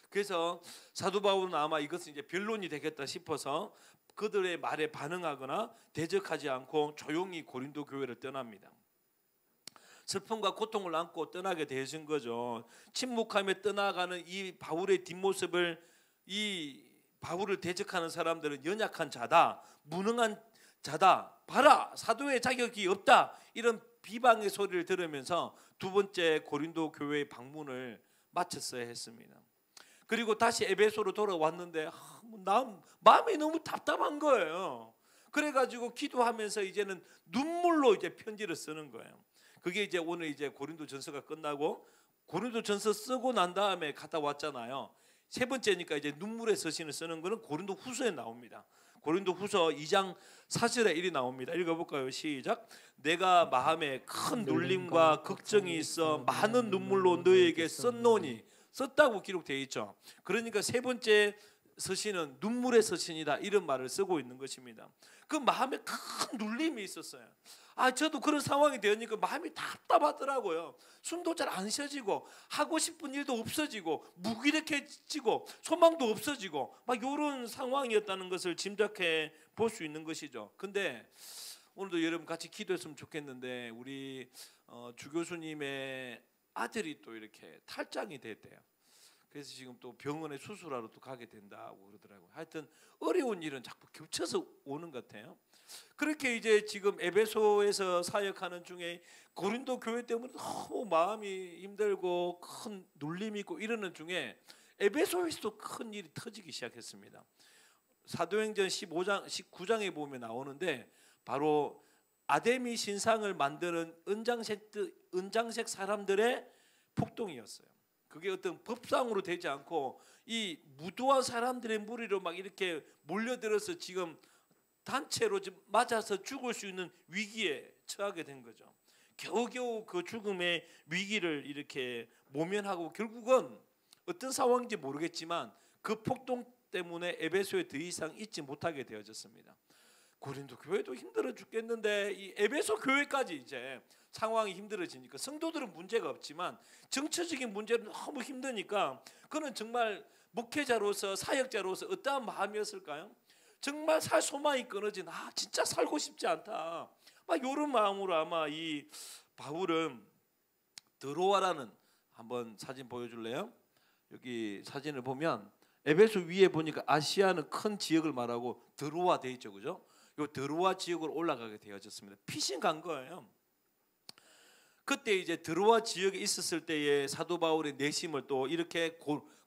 [SPEAKER 3] 그래서 사도 바울은 아마 이것은 이제 변론이 되겠다 싶어서 그들의 말에 반응하거나 대적하지 않고 조용히 고린도 교회를 떠납니다. 슬픔과 고통을 안고 떠나게 되신 거죠. 침묵하며 떠나가는 이 바울의 뒷모습을 이 바울을 대적하는 사람들은 연약한 자다, 무능한 자다, 봐라 사도의 자격이 없다 이런 비방의 소리를 들으면서 두 번째 고린도 교회의 방문을 마쳤어야 했습니다. 그리고 다시 에베소로 돌아왔는데 마음이 너무 답답한 거예요. 그래가지고 기도하면서 이제는 눈물로 이제 편지를 쓰는 거예요. 그게 이제 오늘 이제 고린도전서가 끝나고 고린도전서 쓰고 난 다음에 갔다 왔잖아요. 세 번째니까 이제 눈물의 서신을 쓰는 거는 고린도후서에 나옵니다. 고린도후서 2장 4절에 일이 나옵니다. 읽어볼까요? 시작. 내가 마음에 큰 눌림과 걱정이 있어 많은 눈물로 너에게 썼노니 썼다고 기록되어 있죠. 그러니까 세 번째 서신은 눈물의 서신이다 이런 말을 쓰고 있는 것입니다. 그 마음에 큰 눌림이 있었어요. 저도 그런 상황이 되니까 마음이 답답하더라고요. 숨도 잘 안 쉬어지고 하고 싶은 일도 없어지고 무기력해지고 소망도 없어지고 막 이런 상황이었다는 것을 짐작해 볼 수 있는 것이죠. 근데 오늘도 여러분 같이 기도했으면 좋겠는데 우리 주 교수님의 아들이 또 이렇게 탈장이 됐대요. 그래서 지금 또 병원에 수술하러 또 가게 된다고 그러더라고요. 하여튼 어려운 일은 자꾸 겹쳐서 오는 것 같아요. 그렇게 이제 지금 에베소에서 사역하는 중에 고린도 교회 때문에 너무 마음이 힘들고 큰 눌림이 있고 이러는 중에 에베소에서도 큰 일이 터지기 시작했습니다. 사도행전 15장 19장에 보면 나오는데 바로 아데미 신상을 만드는 은장색 사람들의 폭동이었어요. 그게 어떤 법상으로 되지 않고 이 무도한 사람들의 무리로 막 이렇게 몰려들어서 지금 단체로 맞아서 죽을 수 있는 위기에 처하게 된 거죠. 겨우겨우 그 죽음의 위기를 이렇게 모면하고 결국은 어떤 상황인지 모르겠지만 그 폭동 때문에 에베소에 더 이상 있지 못하게 되어졌습니다. 고린도 교회도 힘들어 죽겠는데 이 에베소 교회까지 이제 상황이 힘들어지니까 성도들은 문제가 없지만 정치적인 문제는 너무 힘드니까 그는 정말 목회자로서 사역자로서 어떠한 마음이었을까요? 정말 살 소망이 끊어진 진짜 살고 싶지 않다 막 이런 마음으로 아마 이 바울은 드로아라는 한번 사진 보여줄래요? 여기 사진을 보면 에베소 위에 보니까 아시아는 큰 지역을 말하고 드로아 돼 있죠, 그죠? 요 드로아 지역으로 올라가게 되어졌습니다. 피신 간 거예요. 그때 이제 드로아 지역에 있었을 때의 사도 바울의 내심을 또 이렇게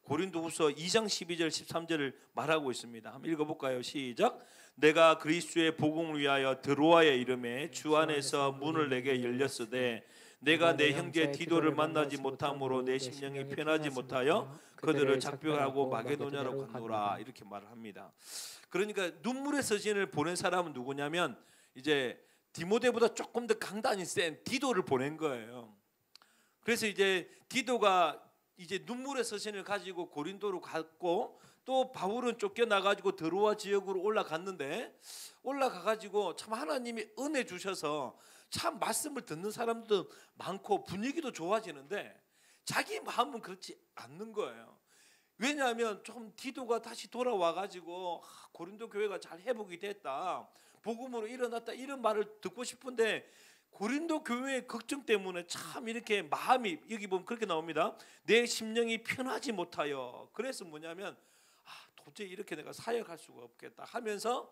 [SPEAKER 3] 고린도후서 2장 12절 13절을 말하고 있습니다. 한번 읽어볼까요? 시작. 내가 그리스도의 복음을 위하여 드로아에 이름에 주 안에서 문을 내게 열렸으되 내가 내 형제 디도를 만나지 못함으로 내 심령이 편하지 못하여 그들을 작별하고 마게도냐로 건너라 이렇게 말을 합니다. 그러니까 눈물의 서신을 보낸 사람은 누구냐면 이제 디모데보다 조금 더 강단이 센 디도를 보낸 거예요. 그래서 이제 디도가 이제 눈물의 서신을 가지고 고린도로 갔고 또 바울은 쫓겨나가지고 드로아 지역으로 올라갔는데 올라가가지고 참 하나님이 은혜 주셔서 참 말씀을 듣는 사람도 많고 분위기도 좋아지는데 자기 마음은 그렇지 않는 거예요. 왜냐하면 좀 디도가 다시 돌아와 가지고 고린도 교회가 잘 회복이 됐다, 복음으로 일어났다, 이런 말을 듣고 싶은데 고린도 교회의 걱정 때문에 참 이렇게 마음이, 여기 보면 그렇게 나옵니다. 내 심령이 편하지 못하여. 그래서 뭐냐면 도저히 이렇게 내가 사역할 수가 없겠다 하면서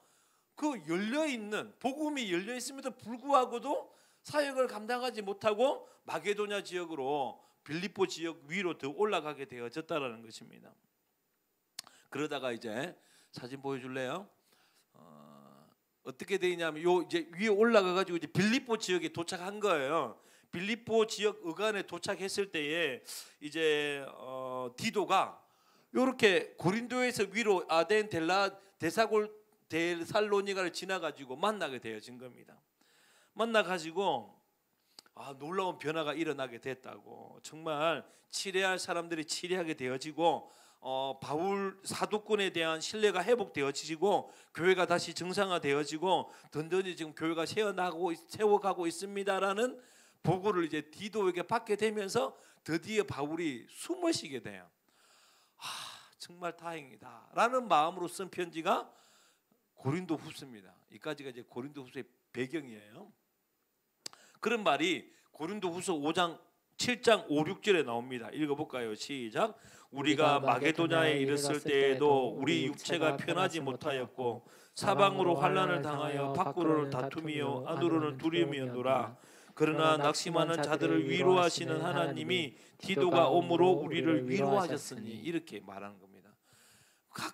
[SPEAKER 3] 그 열려있는, 복음이 열려있음에도 불구하고도 사역을 감당하지 못하고 마게도냐 지역으로, 빌립보 지역 위로 더 올라가게 되어졌다라는 것입니다. 그러다가 이제 사진 보여줄래요? 어떻게 되냐면 요 이제 위에 올라가 가지고 이제 빌립보 지역에 도착한 거예요. 빌립보 지역 어간에 도착했을 때에 이제 디도가 요렇게 고린도에서 위로 아덴 델라 데사골 데살로니가를 지나 가지고 만나게 되어진 겁니다. 만나 가지고 놀라운 변화가 일어나게 됐다고. 정말 치레할 사람들이 치레하게 되어지고 바울 사도권에 대한 신뢰가 회복되어지고 교회가 다시 정상화되어지고 든든히 지금 교회가 세워가고 있습니다라는 보고를 이제 디도에게 받게 되면서 드디어 바울이 숨을 쉬게 돼요. 정말 다행이다라는 마음으로 쓴 편지가 고린도 후서입니다. 이까지가 이제 고린도 후서의 배경이에요. 그런 말이 고린도 후서 5장 7장 5, 6절에 나옵니다. 읽어볼까요? 시작. 우리가 마게도냐에 이르렀을 때에도 우리 육체가 편하지 못하였고 사방으로 환난을 당하여 밖으로는 다툼이요 안으로는 두려움이었노라. 그러나 낙심하는 자들을 위로하시는 하나님이 디도가 오므로 우리를 위로하셨으니, 이렇게 말하는 겁니다.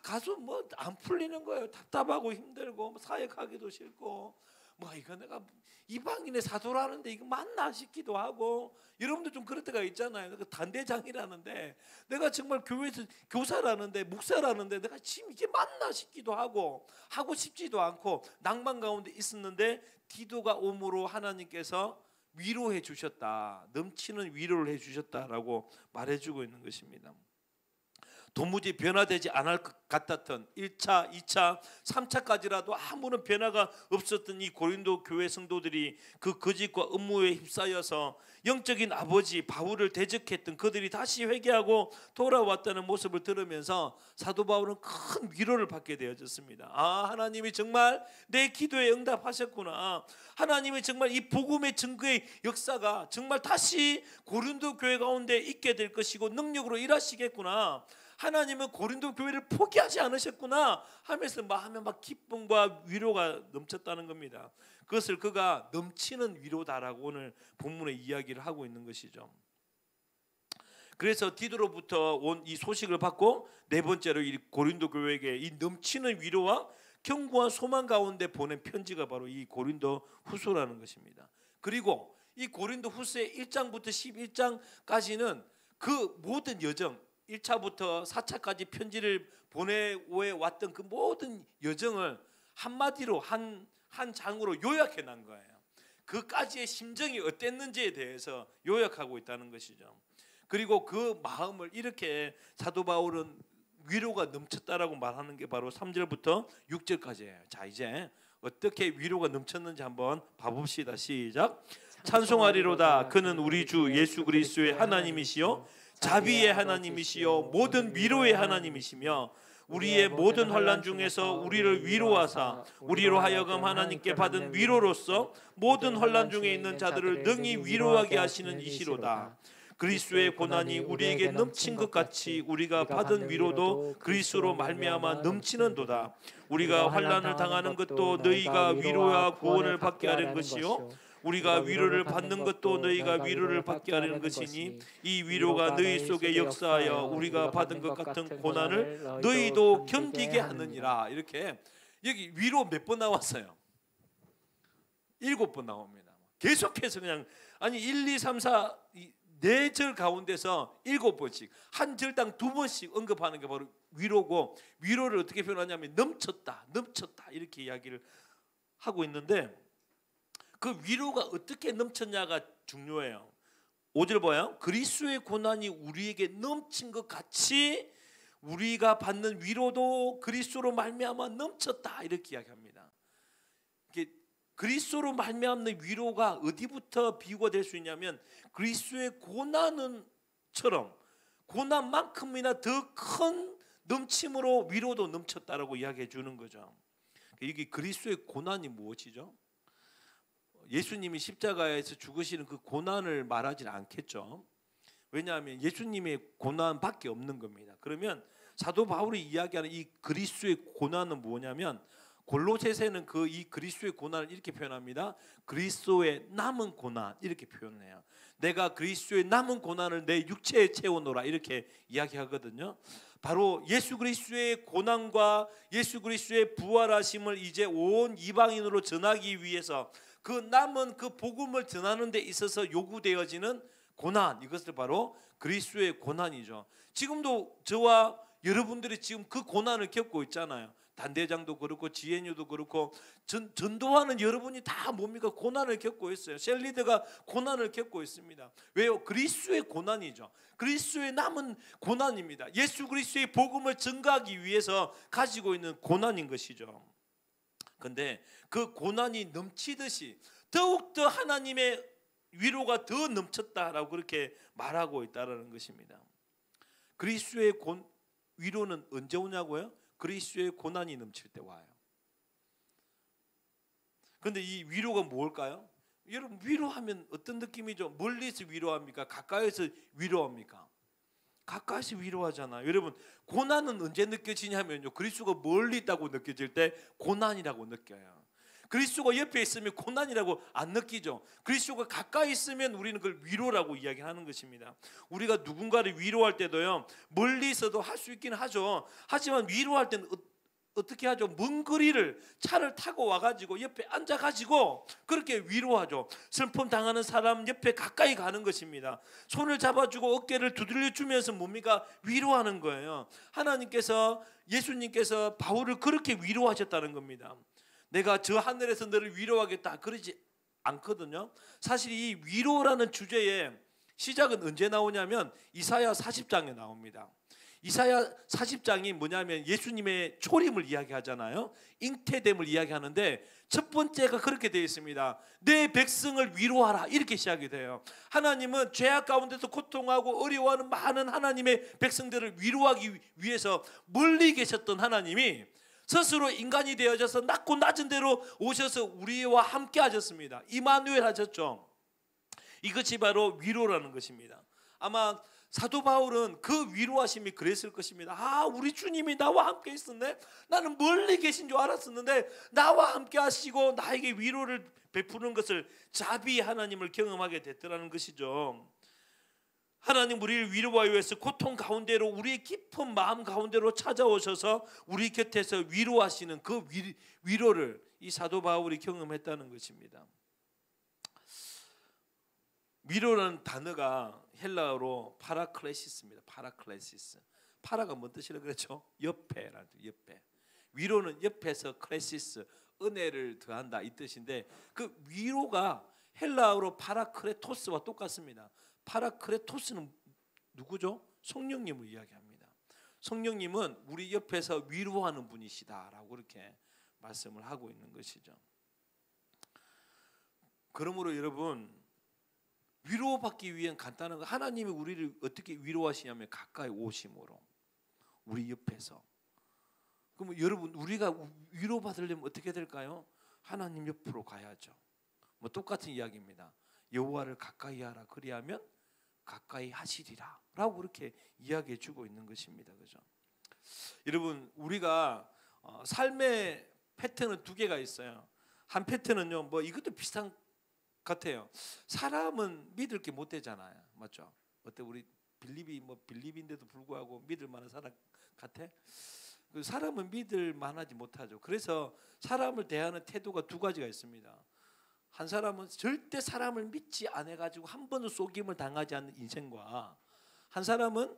[SPEAKER 3] 가서 뭐 안 풀리는 거예요. 답답하고 힘들고 사역하기도 싫고 이거 내가 이방인의 사도라는데 이거 맞나 싶기도 하고, 여러분들 좀 그럴 때가 있잖아요. 단대장이라는데 내가 정말 교회에서 교사라는데 목사라는데 내가 지금 이게 맞나 싶기도 하고 싶지도 않고 낭만 가운데 있었는데 디도가 오므로 하나님께서 위로해 주셨다, 넘치는 위로를 해 주셨다라고 말해주고 있는 것입니다. 도무지 변화되지 않을 것 같았던 1차, 2차, 3차까지라도 아무런 변화가 없었던 이 고린도 교회 성도들이 그 거짓과 음모에 휩싸여서 영적인 아버지 바울을 대적했던 그들이 다시 회개하고 돌아왔다는 모습을 들으면서 사도 바울은 큰 위로를 받게 되어졌습니다. 하나님이 정말 내 기도에 응답하셨구나. 하나님이 정말 이 복음의 증거의 역사가 정말 다시 고린도 교회 가운데 있게 될 것이고 능력으로 일하시겠구나. 하나님은 고린도 교회를 포기하지 않으셨구나 하면서 마음에 막 기쁨과 위로가 넘쳤다는 겁니다. 그것을 그가 넘치는 위로다라고 오늘 본문의 이야기를 하고 있는 것이죠. 그래서 디도로부터 온 이 소식을 받고 네 번째로 이 고린도 교회에게 이 넘치는 위로와 견고한 소망 가운데 보낸 편지가 바로 이 고린도 후서라는 것입니다. 그리고 이 고린도 후서의 1장부터 11장까지는 그 모든 여정, 1차부터 4차까지 편지를 보내왔던 그 모든 여정을 한마디로 한 장으로 요약해 난 거예요. 그까지의 심정이 어땠는지에 대해서 요약하고 있다는 것이죠. 그리고 그 마음을 이렇게 사도 바울은 위로가 넘쳤다라고 말하는 게 바로 3절부터 6절까지예요. 자, 이제 어떻게 위로가 넘쳤는지 한번 봐봅시다. 시작. 찬송하리로다. 그는 우리 주 예수 그리스도의 하나님이시요 자비의 하나님이시요 모든 위로의 하나님이시며 우리의 모든 환난 중에서 우리를 위로하사 우리로 하여금 하나님께 받은 위로로서 모든 환난 중에 있는 자들을 능히 위로하게 하시는 이시로다. 그리스도의 고난이 우리에게 넘친 것 같이 우리가 받은 위로도 그리스도로 말미암아 넘치는도다. 우리가 환난을 당하는 것도 너희가 위로와 구원을 받게 하는 것이요 우리가 위로를 받는 것도 너희가 위로를 받게 하려는 것이니 이 위로가 너희 속에 역사하여 우리가 받은 것 같은 고난을 너희도 견디게 하느니라. 이렇게 여기 위로 몇 번 나왔어요? 7번 나옵니다. 계속해서 그냥 1, 2, 3, 4 4절 가운데서 7번씩 한 절당 2번씩 언급하는 게 바로 위로고, 위로를 어떻게 표현하냐면 넘쳤다 이렇게 이야기를 하고 있는데 그 위로가 어떻게 넘쳤냐가 중요해요. 5절 봐요. 그리스도의 고난이 우리에게 넘친 것 같이 우리가 받는 위로도 그리스도로 말미암아 넘쳤다 이렇게 이야기합니다. 이게 그리스도로 말미암는 위로가 어디부터 비유가 될 수 있냐면 그리스도의 고난은처럼 고난만큼이나 더 큰 넘침으로 위로도 넘쳤다라고 이야기해 주는 거죠. 이게 그리스도의 고난이 무엇이죠? 예수님이 십자가에서 죽으시는 그 고난을 말하지 않겠죠. 왜냐하면 예수님의 고난밖에 없는 겁니다. 그러면 사도 바울이 이야기하는 이 그리스도의 고난은 뭐냐면 골로새서는 이 그리스도의 고난을 이렇게 표현합니다. 그리스도의 남은 고난 이렇게 표현해요. 내가 그리스도의 남은 고난을 내 육체에 채워놓으라 이렇게 이야기하거든요. 바로 예수 그리스도의 고난과 예수 그리스도의 부활하심을 이제 온 이방인으로 전하기 위해서 그 남은 그 복음을 전하는 데 있어서 요구되어지는 고난, 이것을 바로 그리스도의 고난이죠. 지금도 저와 여러분들이 지금 그 고난을 겪고 있잖아요. 단대장도 그렇고 지혜뉴도 그렇고 전도하는 여러분이 다 뭡니까? 고난을 겪고 있어요. 셀리드가 고난을 겪고 있습니다. 왜요? 그리스도의 고난이죠. 그리스도의 남은 고난입니다. 예수 그리스도의 복음을 전가하기 위해서 가지고 있는 고난인 것이죠. 그런데 그 고난이 넘치듯이 더욱더 하나님의 위로가 더 넘쳤다라고 그렇게 말하고 있다는 것입니다. 그리스도의 위로는 언제 오냐고요? 그리스도의 고난이 넘칠 때 와요. 그런데 이 위로가 뭘까요? 여러분, 위로하면 어떤 느낌이죠? 멀리서 위로합니까? 가까이서 위로합니까? 가까이서 위로하잖아요. 여러분, 고난은 언제 느껴지냐면요, 그리스도가 멀리 있다고 느껴질 때 고난이라고 느껴요. 그리스도가 옆에 있으면 고난이라고 안 느끼죠. 그리스도가 가까이 있으면 우리는 그걸 위로라고 이야기하는 것입니다. 우리가 누군가를 위로할 때도요, 멀리 있어도 할 수 있긴 하죠. 하지만 위로할 때는 어떻게 하죠? 먼 거리를 차를 타고 와가지고 옆에 앉아가지고 그렇게 위로하죠. 슬픔 당하는 사람 옆에 가까이 가는 것입니다. 손을 잡아주고 어깨를 두들려 주면서 뭡니까? 위로하는 거예요. 하나님께서, 예수님께서 바울을 그렇게 위로하셨다는 겁니다. 내가 저 하늘에서 너를 위로하겠다 그러지 않거든요. 사실 이 위로라는 주제의 시작은 언제 나오냐면 이사야 40장에 나옵니다. 이사야 40장이 뭐냐면 예수님의 초림을 이야기하잖아요. 잉태됨을 이야기하는데 첫 번째가 그렇게 되어 있습니다. 내 백성을 위로하라 이렇게 시작이 돼요. 하나님은 죄악 가운데서 고통하고 어려워하는 많은 하나님의 백성들을 위로하기 위해서 멀리 계셨던 하나님이 스스로 인간이 되어져서 낮고 낮은 데로 오셔서 우리와 함께 하셨습니다. 이마누엘 하셨죠. 이것이 바로 위로라는 것입니다. 아마 사도 바울은 그 위로하심이 그랬을 것입니다. 아, 우리 주님이 나와 함께 있었네. 나는 멀리 계신 줄 알았었는데 나와 함께 하시고 나에게 위로를 베푸는 것을 자비 하나님을 경험하게 됐더라는 것이죠. 하나님 우리를 위로하기 위해서 고통 가운데로 우리의 깊은 마음 가운데로 찾아오셔서 우리 곁에서 위로하시는 그 위로를 이 사도 바울이 경험했다는 것입니다. 위로라는 단어가 헬라어로 파라클레시스입니다. 파라클레시스. 파라가 뭔 뜻이라고 그랬죠? 옆에라는 뜻, 옆에. 위로는 옆에서 클레시스, 은혜를 더한다 이 뜻인데 그 위로가 헬라어로 파라크레토스와 똑같습니다. 파라크레토스는 누구죠? 성령님을 이야기합니다. 성령님은 우리 옆에서 위로하는 분이시다라고 그렇게 말씀을 하고 있는 것이죠. 그러므로 여러분, 위로받기 위한 간단한 거, 하나님이 우리를 어떻게 위로하시냐면 가까이 오심으로 우리 옆에서. 그럼 여러분, 우리가 위로받으려면 어떻게 될까요? 하나님 옆으로 가야죠. 뭐 똑같은 이야기입니다. 여호와를 가까이 하라 그리하면 가까이 하시리라 라고 그렇게 이야기해 주고 있는 것입니다. 그죠? 여러분, 우리가 삶의 패턴은 두 개가 있어요. 한 패턴은요, 뭐 이것도 비슷한 같아요. 사람은 믿을 게 못 되잖아요. 맞죠? 어때 우리 빌립인데도 불구하고 믿을 만한 사람 같아? 그 사람은 믿을 만하지 못하죠. 그래서 사람을 대하는 태도가 두 가지가 있습니다. 한 사람은 절대 사람을 믿지 않아 가지고 한 번도 속임을 당하지 않는 인생과 한 사람은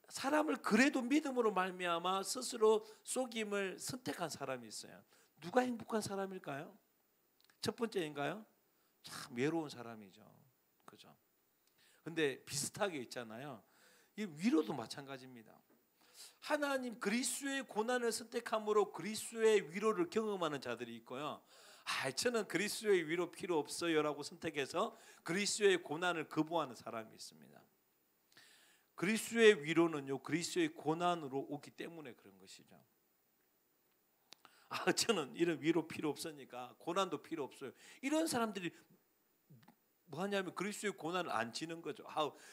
[SPEAKER 3] 사람을 그래도 믿음으로 말미암아 스스로 속임을 선택한 사람이 있어요. 누가 행복한 사람일까요? 첫 번째인가요? 참 외로운 사람이죠. 그죠? 근데 비슷하게 있잖아요. 이 위로도 마찬가지입니다. 하나님 그리스도의 고난을 선택함으로 그리스도의 위로를 경험하는 자들이 있고요. 저는 그리스도의 위로 필요 없어요라고 선택해서 그리스도의 고난을 거부하는 사람이 있습니다. 그리스도의 위로는요, 그리스도의 고난으로 오기 때문에 그런 것이죠. 저는 이런 위로 필요 없으니까 고난도 필요 없어요. 이런 사람들이 뭐 하냐면 그리스도의 고난을 안 지는 거죠.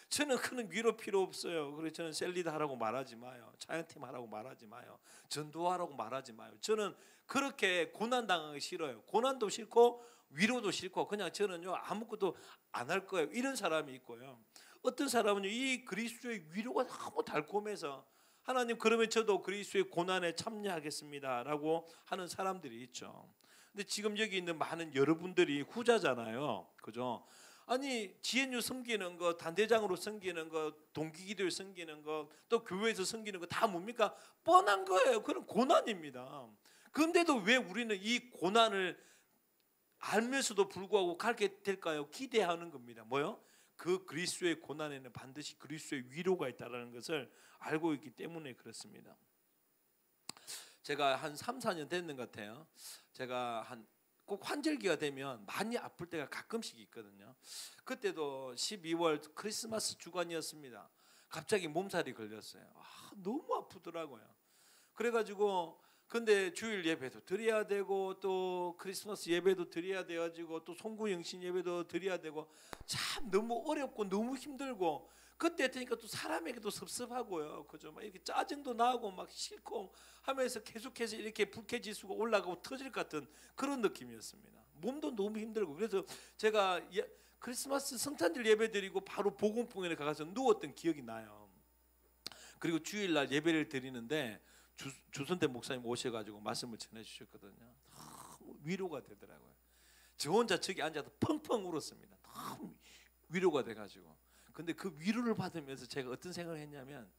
[SPEAKER 3] 저는 그런 위로 필요 없어요. 그래서 저는 셀리드 하라고 말하지 마요. 차영팀 하라고 말하지 마요. 전도하라고 말하지 마요. 저는 그렇게 고난 당하기 싫어요. 고난도 싫고 위로도 싫고 그냥 저는요 아무것도 안 할 거예요. 이런 사람이 있고요. 어떤 사람은요 이 그리스도의 위로가 너무 달콤해서 하나님 그러면 저도 그리스도의 고난에 참여하겠습니다라고 하는 사람들이 있죠. 근데 지금 여기 있는 많은 여러분들이 후자잖아요. 그죠? 아니 GNU 섬기는 거, 단대장으로 섬기는 거, 동기기도에 섬기는 거, 또 교회에서 섬기는 거 다 뭡니까? 뻔한 거예요. 그런 고난입니다. 그런데도 왜 우리는 이 고난을 알면서도 불구하고 가게 될까요? 기대하는 겁니다. 뭐요? 그 그리스도의 고난에는 반드시 그리스도의 위로가 있다는 것을 알고 있기 때문에 그렇습니다. 제가 한 3, 4년 됐는 것 같아요. 제가 꼭 환절기가 되면 많이 아플 때가 가끔씩 있거든요. 그때도 12월 크리스마스 주간이었습니다. 갑자기 몸살이 걸렸어요. 너무 아프더라고요. 그래가지고 근데 주일 예배도 드려야 되고 또 크리스마스 예배도 드려야 돼가지고 또 송구영신 예배도 드려야 되고 참 너무 어렵고 너무 힘들고 그때 되니까 또 사람에게도 섭섭하고요. 그죠? 막 이렇게 짜증도 나고 막 싫고 하면서 계속해서 이렇게 불쾌지수가 올라가고 터질 것 같은 그런 느낌이었습니다. 몸도 너무 힘들고 그래서 제가 크리스마스 성탄절 예배 드리고 바로 복음풍에 가서 누웠던 기억이 나요. 그리고 주일날 예배를 드리는데 주선대 목사님 오셔가지고 말씀을 전해주셨거든요. 너무 위로가 되더라고요. 저 혼자 저기 앉아서 펑펑 울었습니다. 너무 위로가 돼가지고. 근데 그 위로를 받으면서 제가 어떤 생각을 했냐면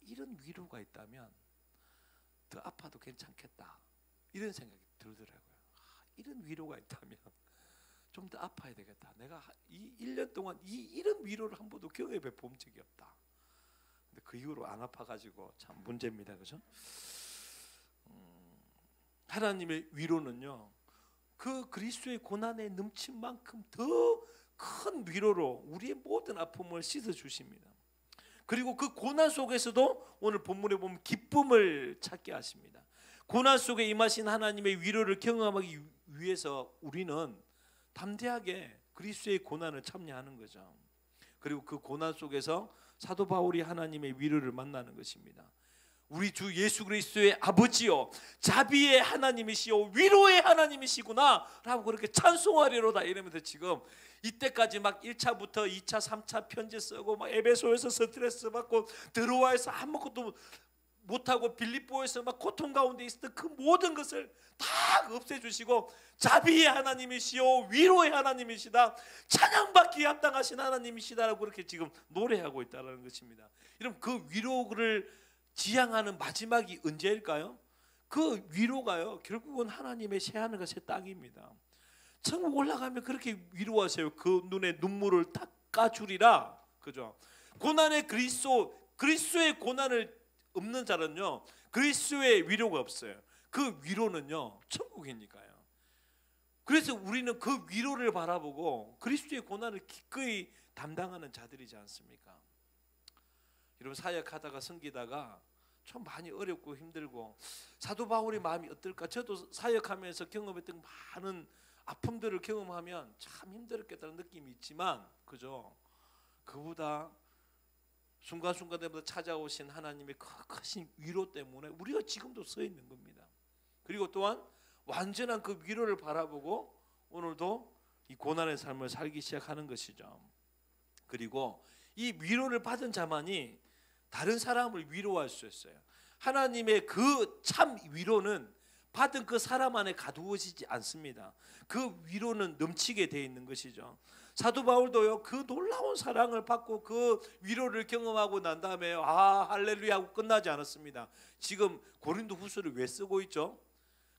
[SPEAKER 3] 이런 위로가 있다면 더 아파도 괜찮겠다 이런 생각이 들더라고요. 이런 위로가 있다면 좀 더 아파야 되겠다. 내가 이 1년 동안 이런 위로를 한 번도 경험해 본 적이 없다. 근데 그 이후로 안 아파가지고 참 문제입니다. 그죠? 하나님의 위로는요 그 그리스도의 고난에 넘친 만큼 더 큰 위로로 우리의 모든 아픔을 씻어 주십니다. 그리고 그 고난 속에서도 오늘 본문에 보면 기쁨을 찾게 하십니다. 고난 속에 임하신 하나님의 위로를 경험하기 위해서 우리는 담대하게 그리스도의 고난을 참여하는 거죠. 그리고 그 고난 속에서 사도 바울이 하나님의 위로를 만나는 것입니다. 우리 주 예수 그리스도의 아버지요 자비의 하나님이시요 위로의 하나님이시구나 라고 그렇게 찬송하리로다 이러면서 지금 이때까지 막 1차부터 2차 3차 편지 쓰고 막 에베소에서 스트레스 받고 드로아에서 아무것도 못하고 빌립보에서 막 고통 가운데 있었던 그 모든 것을 다 없애주시고 자비의 하나님이시요 위로의 하나님이시다 찬양받기에 합당하신 하나님이시다라고 그렇게 지금 노래하고 있다는 것입니다. 여러분 그 위로를 지향하는 마지막이 언제일까요? 그 위로가요 결국은 하나님의 새하늘과 새 땅입니다. 천국 올라가면 그렇게 위로하세요. 그 눈에 눈물을 닦아주리라. 그죠? 고난의 그리스도의 고난을 없는 자는요 그리스도의 위로가 없어요. 그 위로는요 천국이니까요. 그래서 우리는 그 위로를 바라보고 그리스도의 고난을 기꺼이 담당하는 자들이지 않습니까? 여러분 사역하다가 섬기다가 참 많이 어렵고 힘들고 사도 바울의 마음이 어떨까? 저도 사역하면서 경험했던 많은 아픔들을 경험하면 참 힘들었겠다는 느낌이 있지만 그죠? 그보다 순간순간마다 찾아오신 하나님의 크신 위로 때문에 우리가 지금도 서 있는 겁니다. 그리고 또한 완전한 그 위로를 바라보고 오늘도 이 고난의 삶을 살기 시작하는 것이죠. 그리고 이 위로를 받은 자만이 다른 사람을 위로할 수 있어요. 하나님의 그 참 위로는 받은 그 사람 안에 가두어지지 않습니다. 그 위로는 넘치게 되어 있는 것이죠. 사도 바울도요 그 놀라운 사랑을 받고 그 위로를 경험하고 난 다음에 할렐루야 하고 끝나지 않았습니다. 지금 고린도 후서를 왜 쓰고 있죠?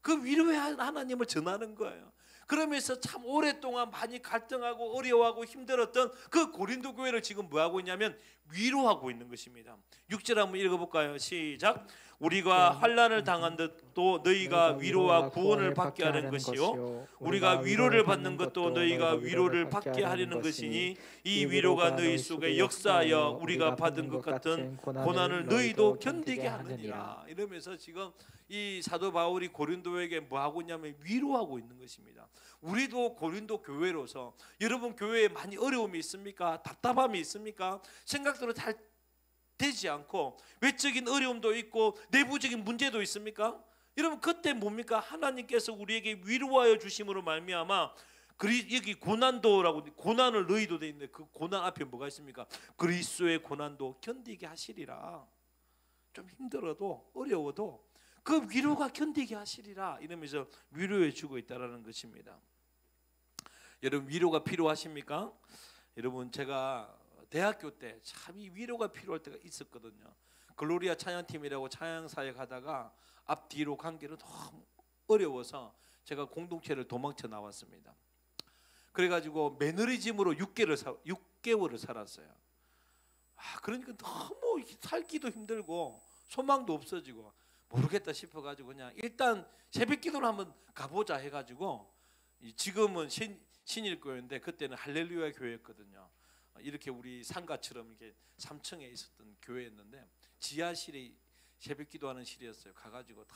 [SPEAKER 3] 그 위로의 하나님을 전하는 거예요. 그러면서 참 오랫동안 많이 갈등하고 어려워하고 힘들었던 그 고린도 교회를 지금 뭐하고 있냐면 위로하고 있는 것입니다. 6절 한번 읽어볼까요? 시작. 우리가 환난을 당한 듯도 너희가 위로와 구원을 받게 하는 것이요 우리가 위로를 받는 것도 너희가 위로를 받게 하려는 것이니 이 위로가 너희 속에 역사하여 우리가 받은 것 같은 고난을 너희도 견디게 하느니라. 이러면서 지금 이 사도 바울이 고린도에게 뭐 하고 있냐면 위로하고 있는 것입니다. 우리도 고린도 교회로서 여러분 교회에 많이 어려움이 있습니까? 답답함이 있습니까? 생각대로 잘 되지 않고 외적인 어려움도 있고 내부적인 문제도 있습니까? 여러분 그때 뭡니까? 하나님께서 우리에게 위로하여 주심으로 말미암아 여기 고난도라고 고난을 너희도 돼 있는데 그 고난 앞에 뭐가 있습니까? 그리스도의 고난도 견디게 하시리라. 좀 힘들어도 어려워도 그 위로가 견디게 하시리라 이러면서 위로해 주고 있다라는 것입니다. 여러분 위로가 필요하십니까? 여러분 제가 대학교 때 참 이 위로가 필요할 때가 있었거든요. 글로리아 찬양팀이라고 찬양사역 하다가 앞뒤로 관계는 너무 어려워서 제가 공동체를 도망쳐 나왔습니다. 그래가지고 매너리즘으로 6개월을 살았어요. 그러니까 너무 살기도 힘들고 소망도 없어지고 모르겠다 싶어가지고 그냥 일단 새벽기도를 한번 가보자 해가지고 지금은 신일교회인데 그때는 할렐루야 교회였거든요. 이렇게 우리 상가처럼 이렇게 3층에 있었던 교회였는데 지하실에 새벽 기도하는 실이었어요. 가가지고 다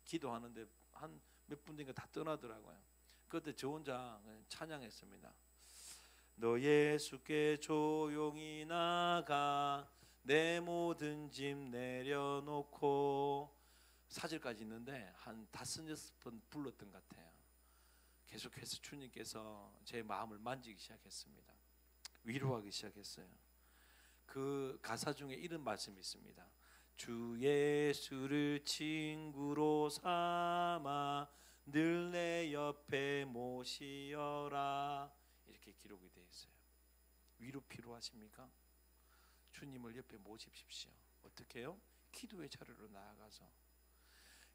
[SPEAKER 3] 기도하는데 한 몇 분 뒤인가 다 떠나더라고요. 그때 저 혼자 찬양했습니다. 너 예수께 조용히 나가 내 모든 짐 내려놓고 4절까지 있는데 한 5-6번 불렀던 것 같아요. 계속해서 주님께서 제 마음을 만지기 시작했습니다. 위로하기 시작했어요. 그 가사 중에 이런 말씀이 있습니다. 주 예수를 친구로 삼아 늘 내 옆에 모시어라 이렇게 기록이 되어 있어요. 위로 필요하십니까? 주님을 옆에 모십시오. 어떻게 해요? 기도의 자리로 나아가서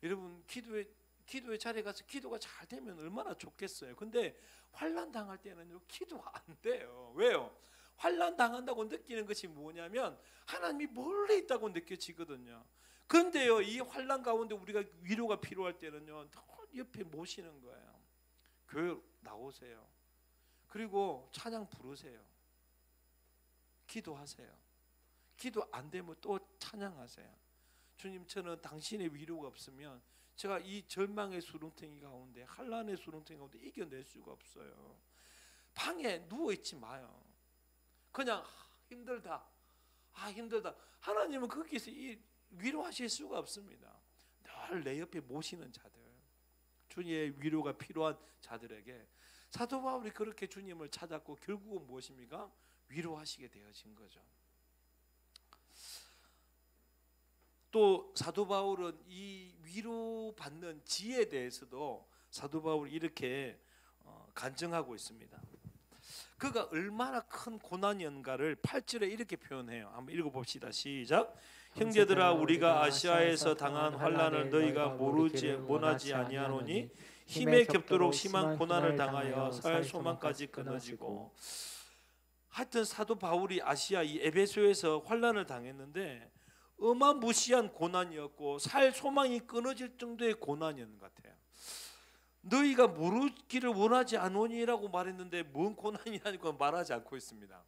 [SPEAKER 3] 여러분 기도의 자리에 가서 기도가 잘 되면 얼마나 좋겠어요. 근데 환난 당할 때는요 기도가 안 돼요. 왜요? 환난 당한다고 느끼는 것이 뭐냐면 하나님이 멀리 있다고 느껴지거든요. 그런데요 이 환난 가운데 우리가 위로가 필요할 때는요 옆에 모시는 거예요. 교회 나오세요. 그리고 찬양 부르세요. 기도하세요. 기도 안 되면 또 찬양하세요. 주님 저는 당신의 위로가 없으면 제가 이 절망의 수렁텅이 가운데 환난의 수렁텅이 가운데 이겨낼 수가 없어요. 방에 누워있지 마요. 그냥 힘들다. 힘들다. 하나님은 거기서 위로하실 수가 없습니다. 늘 내 옆에 모시는 자들, 주님의 위로가 필요한 자들에게 사도 바울이 그렇게 주님을 찾았고 결국은 무엇입니까? 위로하시게 되어진 거죠. 또 사도 바울은 이 위로받는 지혜에 대해서도 사도 바울이 이렇게 간증하고 있습니다. 그가 얼마나 큰 고난이었는가를 8절에 이렇게 표현해요. 한번 읽어봅시다. 시작. 형제들아 우리가 아시아에서 당한 환난을 너희가 모르지 아니하노니 힘에 겹도록 심한 고난을 당하여 살 소망까지 끊어지고. 하여튼 사도 바울이 아시아 이 에베소에서 환난을 당했는데 어마무시한 고난이었고 살 소망이 끊어질 정도의 고난이었는 것 같아요. 너희가 모르기를 원하지 않으니라고 말했는데 뭔 고난이라고 말하지 않고 있습니다.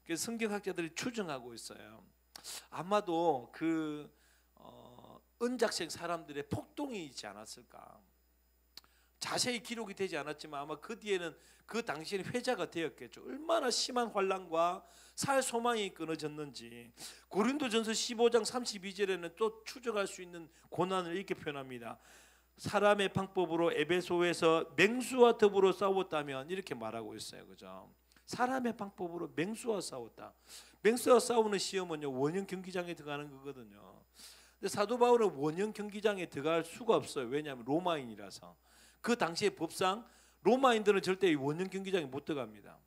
[SPEAKER 3] 그래서 성경학자들이 추정하고 있어요. 아마도 그 은작생 사람들의 폭동이 있지 않았을까. 자세히 기록이 되지 않았지만 아마 그 뒤에는 그 당시에는 회자가 되었겠죠. 얼마나 심한 환난과 살 소망이 끊어졌는지. 고린도전서 15장 32절에는 또 추정할 수 있는 고난을 이렇게 표현합니다. 사람의 방법으로 에베소에서 맹수와 더불어 싸웠다면 이렇게 말하고 있어요. 그죠? 사람의 방법으로 맹수와 싸웠다. 맹수와 싸우는 시험은요 원형 경기장에 들어가는 거거든요. 근데 사도 바울은 원형 경기장에 들어갈 수가 없어요. 왜냐하면 로마인이라서. 그 당시의 법상 로마인들은 절대 원형 경기장에 못 들어갑니다.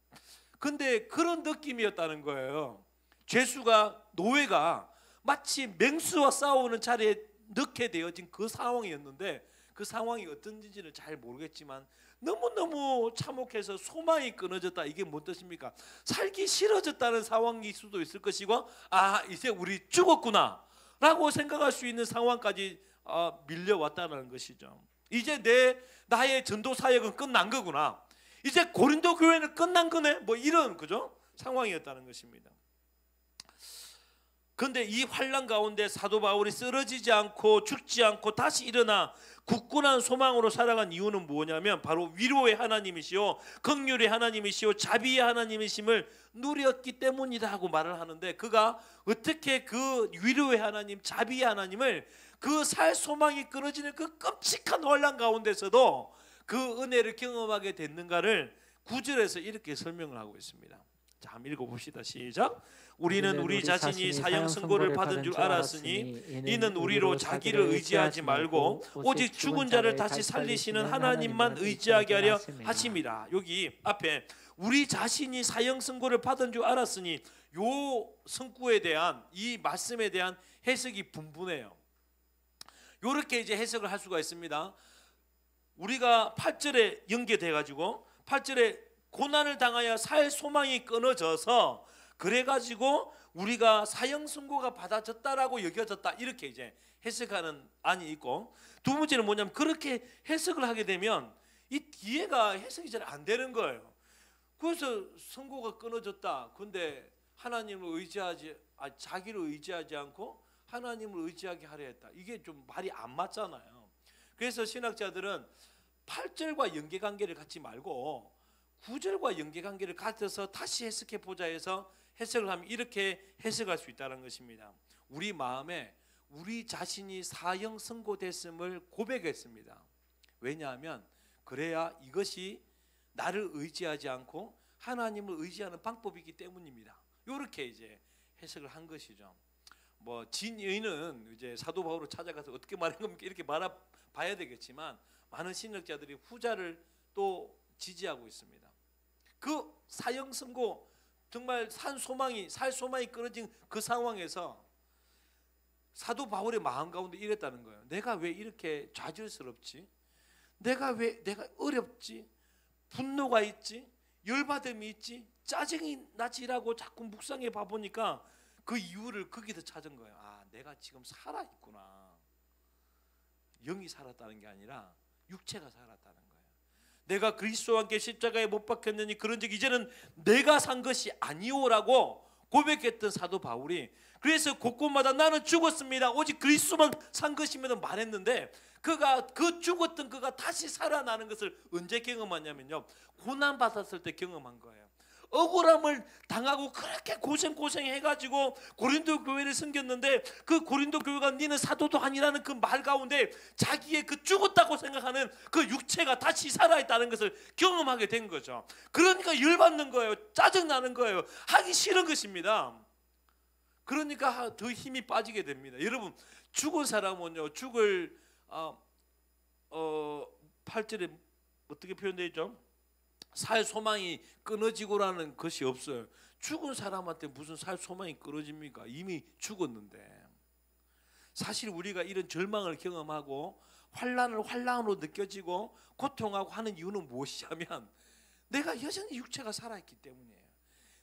[SPEAKER 3] 근데 그런 느낌이었다는 거예요. 죄수가 노예가 마치 맹수와 싸우는 자리에 넣게 되어진 그 상황이었는데 그 상황이 어떤지는 잘 모르겠지만 너무너무 참혹해서 소망이 끊어졌다. 이게 뭔 뜻입니까? 살기 싫어졌다는 상황일 수도 있을 것이고 이제 우리 죽었구나 라고 생각할 수 있는 상황까지 밀려왔다는 것이죠. 이제 나의 전도 사역은 끝난 거구나. 이제 고린도 교회는 끝난 거네. 뭐 이런 그죠? 상황이었다는 것입니다. 그런데 이 환난 가운데 사도 바울이 쓰러지지 않고 죽지 않고 다시 일어나 굳건한 소망으로 살아간 이유는 뭐냐면 바로 위로의 하나님이시요 긍휼의 하나님이시요 자비의 하나님이심을 누렸기 때문이다 하고 말을 하는데, 그가 어떻게 그 위로의 하나님, 자비의 하나님을 그 살 소망이 끊어지는 그 끔찍한 환난 가운데서도 그 은혜를 경험하게 됐는가를 9절에서 이렇게 설명을 하고 있습니다. 자, 한번 읽어봅시다. 시작. 우리는 우리 자신이 사형 선고를 받은 줄 알았으니 이는 우리로 자기를 의지하지 말고 오직 죽은 자를 다시 살리시는 하나님만 의지하게 하려 하심이라. 여기 앞에 우리 자신이 사형 선고를 받은 줄 알았으니 요 선고에 대한 이 말씀에 대한 해석이 분분해요. 요렇게 이제 해석을 할 수가 있습니다. 우리가 8절에 연계돼 가지고 8절에 고난을 당하여 살 소망이 끊어져서 그래가지고 우리가 사형 선고가 받아졌다라고 여겨졌다, 이렇게 이제 해석하는 안이 있고, 두 번째는 뭐냐면 그렇게 해석을 하게 되면 이 뒤에가 해석이 잘 안 되는 거예요. 그래서 선고가 끊어졌다. 근데 하나님을 자기를 의지하지 않고 하나님을 의지하게 하려 했다. 이게 좀 말이 안 맞잖아요. 그래서 신학자들은 8절과 연계관계를 갖지 말고 9절과 연계관계를 갖춰서 다시 해석해 보자 해서 해석을 하면 이렇게 해석할 수 있다는 것입니다. 우리 마음에 우리 자신이 사형 선고됐음을 고백했습니다. 왜냐하면 그래야 이것이 나를 의지하지 않고 하나님을 의지하는 방법이기 때문입니다. 이렇게 이제 해석을 한 것이죠. 뭐 진의는 이제 사도 바울을 찾아가서 어떻게 말한 겁니까? 이렇게 말아봐야 되겠지만 많은 신학자들이 후자를 또 지지하고 있습니다. 그 사형 선고, 정말 살 소망이 끊어진 그 상황에서 사도 바울의 마음 가운데 이랬다는 거예요. 내가 왜 이렇게 좌절스럽지? 내가 어렵지? 분노가 있지? 열받음이 있지? 짜증이 나지라고 자꾸 묵상해 봐보니까 그 이유를 거기서 찾은 거예요. 아, 내가 지금 살아있구나. 영이 살았다는 게 아니라 육체가 살았다는 거예요. 내가 그리스도와 함께 십자가에 못 박혔느니 그런즉 이제는 내가 산 것이 아니오라고 고백했던 사도 바울이, 그래서 곳곳마다 나는 죽었습니다, 오직 그리스도만 산 것이면 말했는데, 그 죽었던 그가 다시 살아나는 것을 언제 경험하냐면요, 고난 받았을 때 경험한 거예요. 억울함을 당하고 그렇게 고생해가지고 고린도 교회를 섬겼는데 그 고린도 교회가 니는 사도도 아니라는 그 말 가운데 자기의 그 죽었다고 생각하는 그 육체가 다시 살아있다는 것을 경험하게 된 거죠. 그러니까 열받는 거예요. 짜증나는 거예요. 하기 싫은 것입니다. 그러니까 더 힘이 빠지게 됩니다. 여러분, 죽은 사람은요, 8절에 어떻게 표현되어 있죠? 살 소망이 끊어지고라는 것이 없어요. 죽은 사람한테 무슨 살 소망이 끊어집니까? 이미 죽었는데. 사실 우리가 이런 절망을 경험하고 환난으로 느껴지고 고통하고 하는 이유는 무엇이냐면 내가 여전히 육체가 살아있기 때문이에요.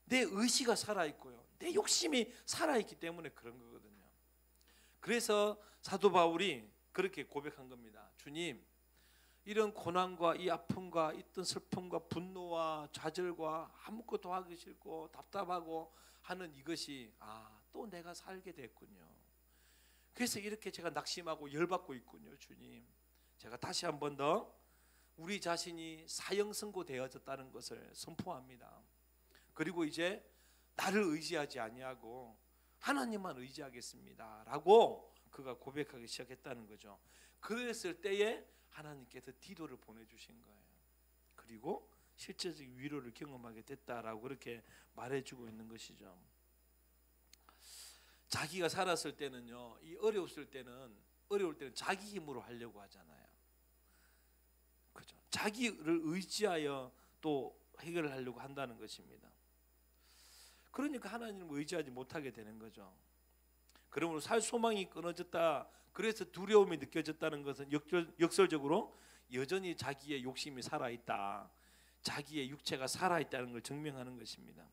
[SPEAKER 3] 내 의지가 살아있고요, 내 욕심이 살아있기 때문에 그런 거거든요. 그래서 사도 바울이 그렇게 고백한 겁니다. 주님, 이런 고난과 이 아픔과 있던 슬픔과 분노와 좌절과 아무것도 하기 싫고 답답하고 하는 이것이 또 내가 살게 됐군요. 그래서 이렇게 제가 낙심하고 열받고 있군요. 주님, 제가 다시 한 번 더 우리 자신이 사형 선고되어졌다는 것을 선포합니다. 그리고 이제 나를 의지하지 아니하고 하나님만 의지하겠습니다 라고 그가 고백하기 시작했다는 거죠. 그랬을 때에 하나님께서 디도를 보내주신 거예요. 그리고 실제적 위로를 경험하게 됐다라고 그렇게 말해주고 있는 것이죠. 자기가 살았을 때는요, 이 어려울 때는 자기 힘으로 하려고 하잖아요. 그죠? 자기를 의지하여 또 해결을 하려고 한다는 것입니다. 그러니까 하나님을 의지하지 못하게 되는 거죠. 그러므로 살 소망이 끊어졌다, 그래서 두려움이 느껴졌다는 것은 역설적으로 여전히 자기의 욕심이 살아있다, 자기의 육체가 살아있다는 걸 증명하는 것입니다.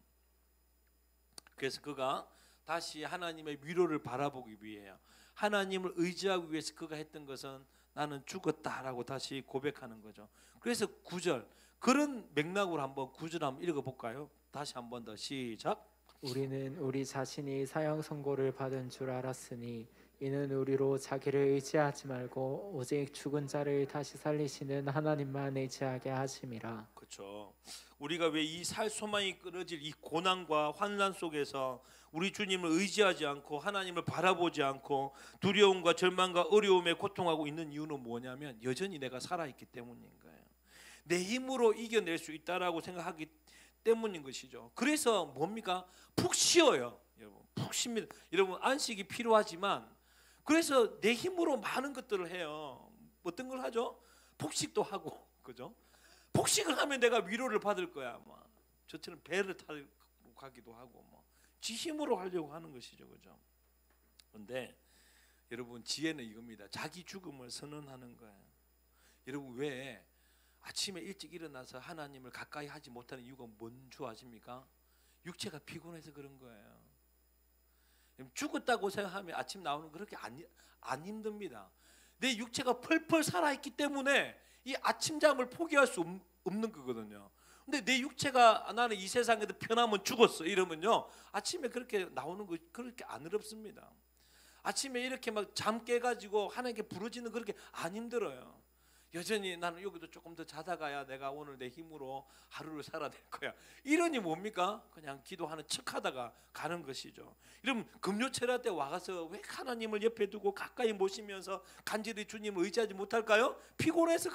[SPEAKER 3] 그래서 그가 다시 하나님의 위로를 바라보기 위해요. 하나님을 의지하기 위해서 그가 했던 것은 나는 죽었다라고 다시 고백하는 거죠. 그래서 9절 그런 맥락으로 한번 9절 한번 읽어볼까요? 다시 한번 더 시작.
[SPEAKER 2] 우리는 우리 자신이 사형 선고를 받은 줄 알았으니 이는 우리로 자기를 의지하지 말고 오직 죽은 자를 다시 살리시는 하나님만 의지하게 하심이라.
[SPEAKER 3] 그렇죠. 우리가 왜 이 살 소망이 끊어질 이 고난과 환난 속에서 우리 주님을 의지하지 않고 하나님을 바라보지 않고 두려움과 절망과 어려움에 고통하고 있는 이유는 뭐냐면 여전히 내가 살아있기 때문인 거예요. 내 힘으로 이겨낼 수 있다라고 생각하기 때문인 것이죠. 그래서 뭡니까? 푹 쉬어요. 여러분 푹 쉽니다. 여러분 안식이 필요하지만 그래서 내 힘으로 많은 것들을 해요. 어떤 걸 하죠? 폭식도 하고, 그죠? 폭식을 하면 내가 위로를 받을 거야. 뭐 저처럼 배를 타고 가기도 하고, 뭐 지 힘으로 하려고 하는 것이죠, 그죠? 그런데 여러분 지혜는 이겁니다. 자기 죽음을 선언하는 거예요. 여러분 왜 아침에 일찍 일어나서 하나님을 가까이 하지 못하는 이유가 뭔 줄 아십니까? 육체가 피곤해서 그런 거예요. 죽었다고 생각하면 아침 나오는 거 그렇게 안 힘듭니다. 내 육체가 펄펄 살아있기 때문에 이 아침잠을 포기할 수 없는 거거든요. 근데 내 육체가 나는 이 세상에도 편하면 죽었어 이러면요 아침에 그렇게 나오는 거 그렇게 안 어렵습니다. 아침에 이렇게 막 잠 깨가지고 하나님께 부르짖는 그렇게 안 힘들어요. 여전히 나는 여기도 조금 더 자다 가야 내가 오늘 내 힘으로 하루를 살아낼 거야. 이러니 뭡니까? 그냥 기도하는 척하다가 가는 것이죠. 여러분 금요철야 때 와서 왜 하나님을 옆에 두고 가까이 모시면서 간절히 주님을 의지하지 못할까요? 피곤해서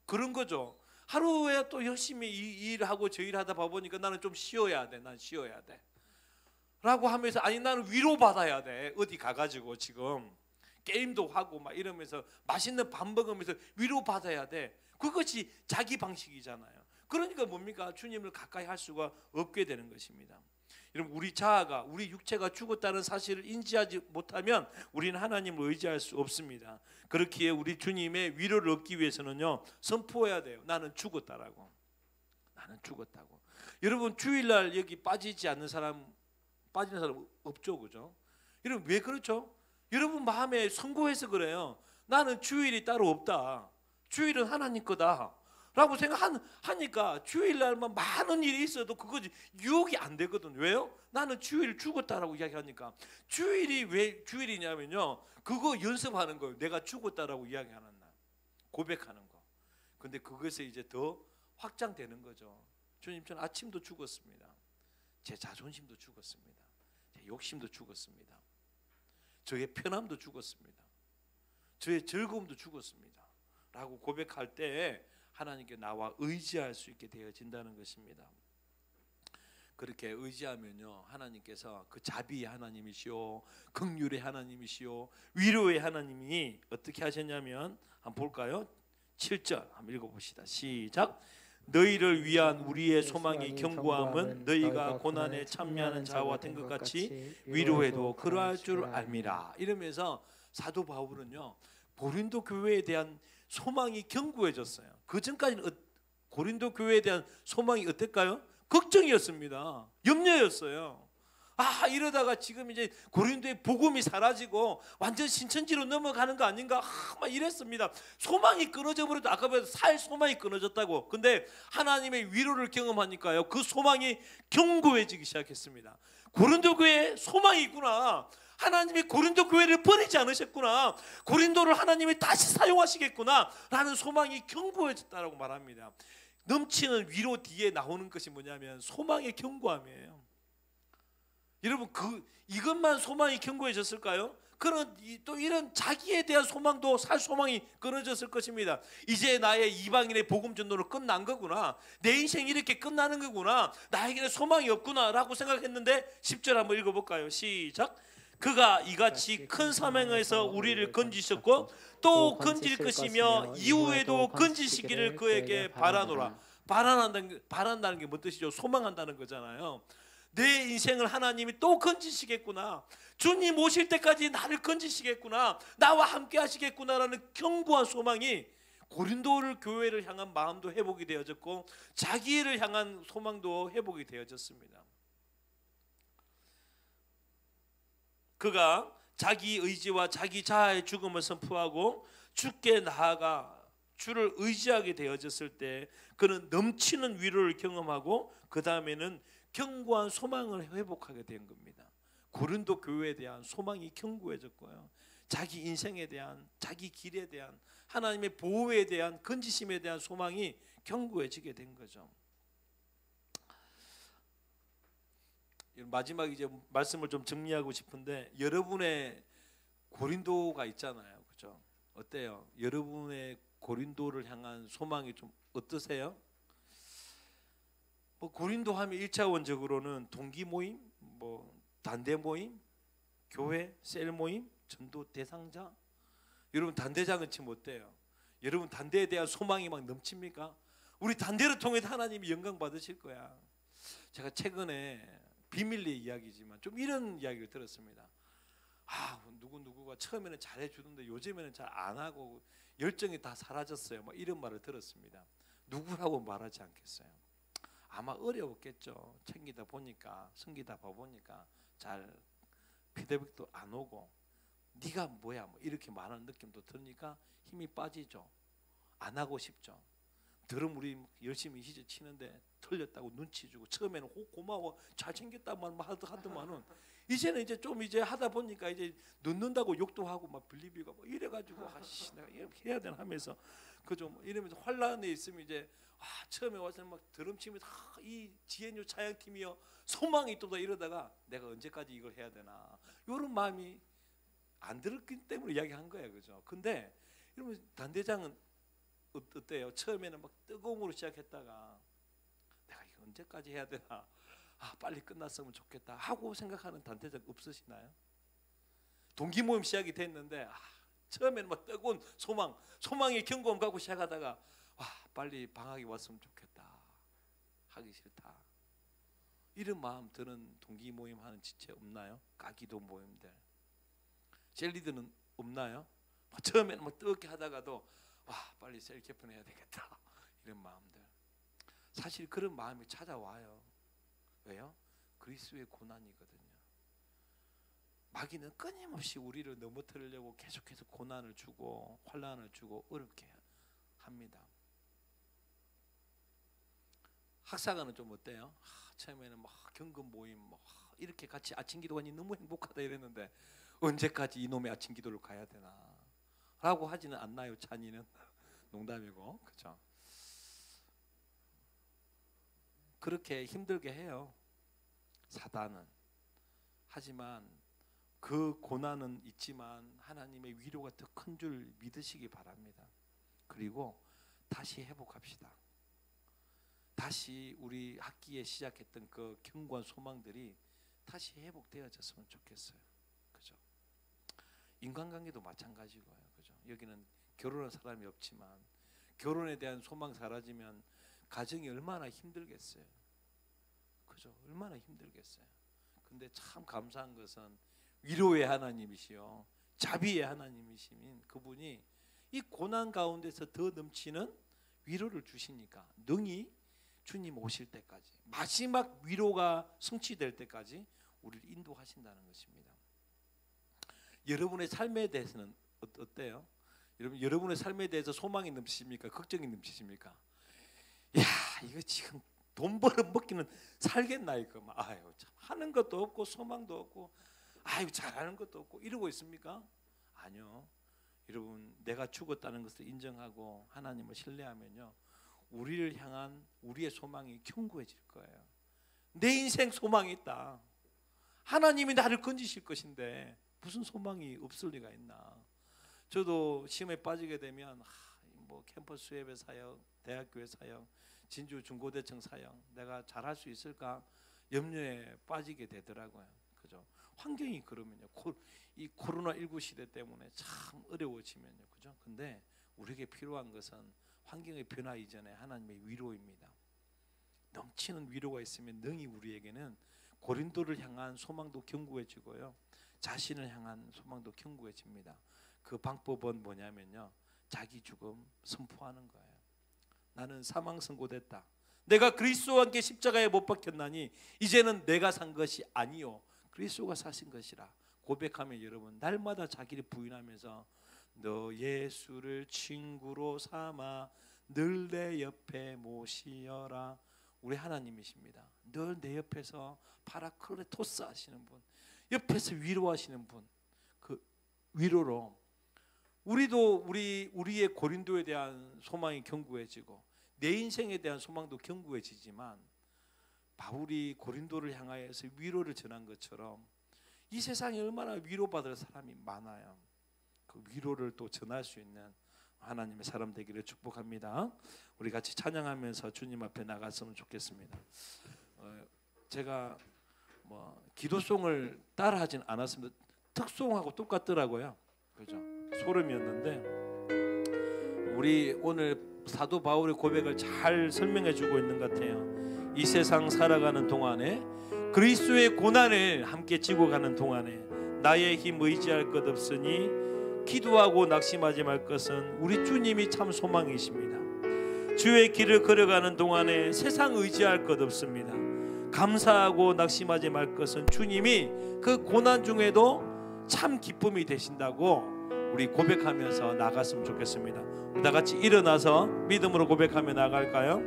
[SPEAKER 3] 그런 거죠. 하루에 또 열심히 이 일하고 저 일하다 보니까 나는 좀 쉬어야 돼. 난 쉬어야 돼. 라고 하면서 아니 나는 위로받아야 돼. 어디 가가지고 지금 게임도 하고 막 이러면서 맛있는 밥 먹으면서 위로받아야 돼. 그것이 자기 방식이잖아요. 그러니까 뭡니까? 주님을 가까이 할 수가 없게 되는 것입니다. 여러분 우리 자아가 우리 육체가 죽었다는 사실을 인지하지 못하면 우리는 하나님을 의지할 수 없습니다. 그렇기에 우리 주님의 위로를 얻기 위해서는요 선포해야 돼요. 나는 죽었다라고. 나는 죽었다고. 여러분 주일날 여기 빠지는 사람 없죠, 그죠? 여러분 왜 그렇죠? 여러분 마음에 선고해서 그래요. 나는 주일이 따로 없다. 주일은 하나님 거다. 라고 생각하니까 주일날만 많은 일이 있어도 그거 유혹이 안 되거든. 왜요? 나는 주일 죽었다라고 이야기하니까. 주일이 왜 주일이냐면요. 그거 연습하는 거예요. 내가 죽었다라고 이야기하는 날. 고백하는 거. 근데 그것에 이제 더 확장되는 거죠. 주님 저는 아침도 죽었습니다. 제 자존심도 죽었습니다. 제 욕심도 죽었습니다. 저의 편함도 죽었습니다. 저의 즐거움도 죽었습니다. 라고 고백할 때 하나님께 나와 의지할 수 있게 되어진다는 것입니다. 그렇게 의지하면요 하나님께서 그 자비의 하나님이시오, 긍휼의 하나님이시오, 위로의 하나님이 어떻게 하셨냐면 한번 볼까요? 7절 한번 읽어봅시다. 시작. 너희를 위한 우리의 소망이 견고함은 너희가 고난에 참여하는 자와 같은 것 같이 위로해도 그러할 줄 알미라. 이러면서 사도 바울은요 고린도 교회에 대한 소망이 견고해졌어요. 그 전까지는 고린도 교회에 대한 소망이 어떨까요? 걱정이었습니다. 염려였어요. 아 이러다가 지금 이제 고린도의 복음이 사라지고 완전 신천지로 넘어가는 거 아닌가 막 이랬습니다. 소망이 끊어져 버려도 아까 살 소망이 끊어졌다고. 근데 하나님의 위로를 경험하니까요 그 소망이 견고해지기 시작했습니다. 고린도 교회에 소망이 있구나. 하나님이 고린도 교회를 버리지 않으셨구나. 고린도를 하나님이 다시 사용하시겠구나 라는 소망이 견고해졌다라고 말합니다. 넘치는 위로 뒤에 나오는 것이 뭐냐면 소망의 견고함이에요. 여러분 이것만 소망이 견고해졌을까요? 또 이런 자기에 대한 소망도 살 소망이 끊어졌을 것입니다. 이제 나의 이방인의 복음 전도는 끝난 거구나. 내 인생이 이렇게 끝나는 거구나. 나에게는 소망이 없구나 라고 생각했는데 10절 한번 읽어볼까요? 시작. 그가 이같이 큰 사명에서 우리를 건지셨고 또 건질 것이며 이후에도 건지시기를 그에게 바라노라. 바란다는 게 뭔 뜻이죠? 소망한다는 거잖아요. 내 인생을 하나님이 또 건지시겠구나. 주님 오실 때까지 나를 건지시겠구나. 나와 함께 하시겠구나라는 견고한 소망이 고린도 교회를 향한 마음도 회복이 되어졌고 자기를 향한 소망도 회복이 되어졌습니다. 그가 자기 의지와 자기 자아의 죽음을 선포하고 주께 나아가 주를 의지하게 되어졌을 때 그는 넘치는 위로를 경험하고 그 다음에는 견고한 소망을 회복하게 된 겁니다. 고린도 교회에 대한 소망이 견고해졌고요. 자기 인생에 대한, 자기 길에 대한, 하나님의 보호에 대한, 건지심에 대한 소망이 견고해지게 된 거죠. 마지막 이제 말씀을 좀 정리하고 싶은데, 여러분의 고린도가 있잖아요, 그죠? 어때요? 여러분의 고린도를 향한 소망이 좀 어떠세요? 뭐 고린도 하면 1차원적으로는 동기 모임, 뭐 단대 모임, 교회, 셀 모임, 전도 대상자. 여러분 단대장은 지금 어때요? 여러분 단대에 대한 소망이 막 넘칩니까? 우리 단대를 통해 하나님이 영광 받으실 거야. 제가 최근에 비밀리에 이야기지만 좀 이런 이야기를 들었습니다. 누구가 처음에는 잘해주는데 요즘에는 잘 안 하고 열정이 다 사라졌어요. 뭐 이런 말을 들었습니다. 누구라고 말하지 않겠어요? 아마 어려웠겠죠. 챙기다 보니까, 섬기다 보니까 잘 피드백도 안 오고, 네가 뭐야 뭐 이렇게 말하는 느낌도 드니까 힘이 빠지죠. 안 하고 싶죠. 들으면 우리 열심히 희재 치는데 틀렸다고 눈치 주고, 처음에는 고마워 잘 챙겼다만 하더만은 이제는 이제 좀 이제 하다 보니까 이제 늦는다고 욕도 하고 막 빌리비가 뭐 이래가지고 아씨 내가 이렇게 해야 되나 하면서 그죠. 뭐 이러면서 환란에 있으면 이제 처음에 와서 막 드럼치면서 이 GNU 차양팀이요 소망이 있다 이러다가 내가 언제까지 이걸 해야 되나 이런 마음이 안 들었기 때문에 이야기한 거예요, 그죠. 근데 이러면 단대장은 어때요? 처음에는 막 뜨거움으로 시작했다가 내가 이거 언제까지 해야 되나, 빨리 끝났으면 좋겠다 하고 생각하는 단대장 없으시나요? 동기 모임 시작이 됐는데 처음에는 막 뜨거운 소망의 견고함 갖고 시작하다가 빨리 방학이 왔으면 좋겠다, 하기 싫다, 이런 마음 드는 동기 모임 하는 지체 없나요? 까기도 모임들, 젤리들은 없나요? 처음에는 뭐 뜨겁게 하다가도 빨리 셀 개편해야 되겠다 이런 마음들. 사실 그런 마음이 찾아와요. 왜요? 그리스도의 고난이거든요. 마귀는 끊임없이 우리를 넘어뜨리려고 계속해서 고난을 주고 환난을 주고 어렵게 합니다. 학사관은 좀 어때요? 처음에는 막 경금 모임 이렇게 같이 아침 기도하니 너무 행복하다 이랬는데 언제까지 이놈의 아침 기도를 가야 되나 라고 하지는 않나요? 찬이는 농담이고, 그렇죠? 그렇게 힘들게 해요, 사단은. 하지만 그 고난은 있지만 하나님의 위로가 더 큰 줄 믿으시기 바랍니다. 그리고 다시 회복합시다. 다시 우리 학기에 시작했던 그 견고한 소망들이 다시 회복되어졌으면 좋겠어요, 그죠? 인간관계도 마찬가지고요, 그죠? 여기는 결혼한 사람이 없지만 결혼에 대한 소망 사라지면 가정이 얼마나 힘들겠어요, 그죠? 얼마나 힘들겠어요. 근데 참 감사한 것은 위로의 하나님이시요 자비의 하나님이시민 그분이 이 고난 가운데서 더 넘치는 위로를 주시니까 능히 주님 오실 때까지, 마지막 위로가 성취될 때까지 우리를 인도하신다는 것입니다. 여러분의 삶에 대해서는 어때요? 여러분의 삶에 대해서 소망이 넘치십니까? 걱정이 넘치십니까? 야, 이거 지금 돈 벌어 먹기는 살겠나 이거. 참 하는 것도 없고 소망도 없고 잘하는 것도 없고 이러고 있습니까? 아니요. 여러분, 내가 죽었다는 것을 인정하고 하나님을 신뢰하면요, 우리를 향한 우리의 소망이 견고해질 거예요. 내 인생 소망이 있다. 하나님이 나를 건지실 것인데 무슨 소망이 없을 리가 있나. 저도 시험에 빠지게 되면 뭐 캠퍼스 예배 사역, 대학교회 사역, 진주 중고대청 사역 내가 잘할 수 있을까 염려에 빠지게 되더라고요, 그죠? 환경이 그러면요, 이 코로나19 시대 때문에 참 어려워지면요, 그죠? 근데 우리에게 필요한 것은 환경의 변화 이전에 하나님의 위로입니다. 넘치는 위로가 있으면 능히 우리에게는 고린도를 향한 소망도 견고해지고요, 자신을 향한 소망도 견고해집니다. 그 방법은 뭐냐면요, 자기 죽음 선포하는 거예요. 나는 사망 선고됐다. 내가 그리스도와 함께 십자가에 못 박혔나니 이제는 내가 산 것이 아니요 그리스도가 사신 것이라 고백하면 여러분 날마다 자기를 부인하면서 너 예수를 친구로 삼아 늘 내 옆에 모시어라. 우리 하나님이십니다. 늘 내 옆에서 파라클레토스 하시는 분, 옆에서 위로하시는 분, 그 위로로 우리도 우리의 고린도에 대한 소망이 견고해지고 내 인생에 대한 소망도 견고해지지만 바울이 고린도를 향하여서 위로를 전한 것처럼 이 세상에 얼마나 위로받을 사람이 많아요. 그 위로를 또 전할 수 있는 하나님의 사람 되기를 축복합니다. 우리 같이 찬양하면서 주님 앞에 나갔으면 좋겠습니다. 제가 기도송을 따라하진 않았습니다. 특송하고 똑같더라고요. 그죠? 소름이었는데 우리 오늘 사도 바울의 고백을 잘 설명해주고 있는 것 같아요. 이 세상 살아가는 동안에 그리스도의 고난을 함께 지고 가는 동안에 나의 힘 의지할 것 없으니 기도하고 낙심하지 말 것은 우리 주님이 참 소망이십니다. 주의 길을 걸어가는 동안에 세상 의지할 것 없습니다. 감사하고 낙심하지 말 것은 주님이 그 고난 중에도 참 기쁨이 되신다고 우리 고백하면서 나갔으면 좋겠습니다. 우리 다 같이 일어나서 믿음으로 고백하며 나갈까요?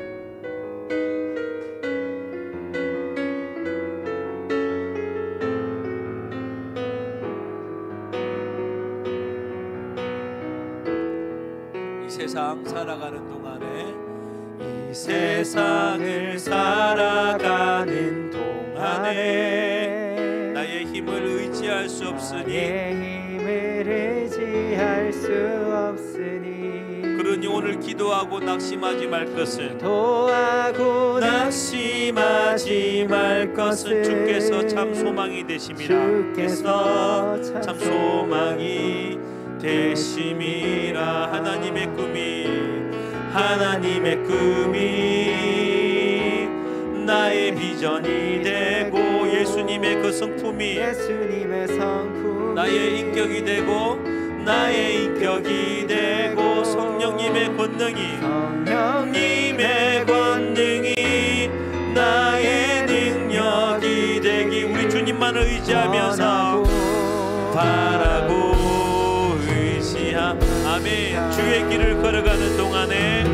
[SPEAKER 3] 이 세상 살아가는 동안에 이 세상을 살아가는 동안에 나의 힘을 의지할 수 없으니
[SPEAKER 2] 의지할 수 없으니
[SPEAKER 3] 그러니 오늘 기도하고 낙심하지 말 것은
[SPEAKER 2] 기도하고
[SPEAKER 3] 낙심하지 말 것은 주께서 참 소망이 되심이라. 주께서 참 소망이 되심이라. 하나님의 꿈이 나의 비전이 되고 예수님의 그 성품이 나의 인격이 되고 성령님의 권능이 나의 능력이 되기 우리 주님만을 의지하면서 바라고 아멘. 주의 길을 걸어가는 동안에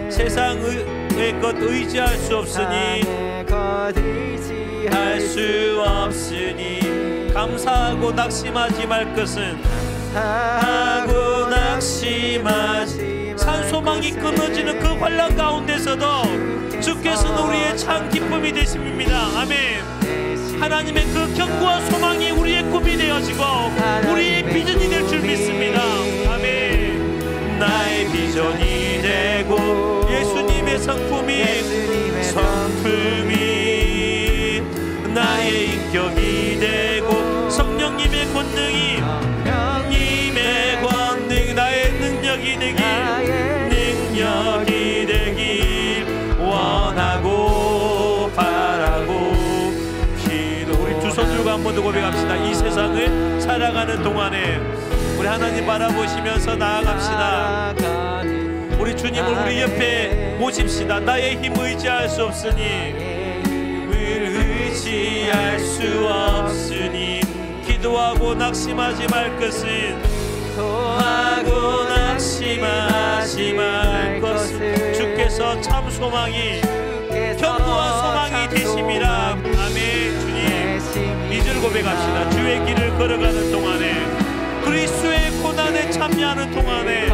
[SPEAKER 3] 세상의 것 의지할 수 없으니 감사하고 낙심하지 말 것은 산소망이 끊어지는 그 환난 가운데서도 주께서는 우리의 참 기쁨이 되심입니다. 아멘. 하나님의 그 견고한 소망이 우리의 꿈이 되어지고 우리의 비전이 될 줄 믿습니다. 아멘. 나의 비전이 되고 예수님의 성품이 나의 인격이 되고 성령님의 권능이 나의 능력이 되길 원하고 바라고 우리 두 손 들고 한 번 더 고백합시다. 이 세상을 살아가는 동안에 우리 하나님 바라보시면서 나아갑시다. 우리 주님을 우리 옆에 모십시다. 나의 힘 의지할 수 없으니 기도하고 낙심하지 말 것은 주께서 참 소망이 견고한 소망이 되심이라. 아멘. 주님 2절 고백합시다. 주의 길을 걸어가는 동안에 그리스도의 고난에 참여하는 동안에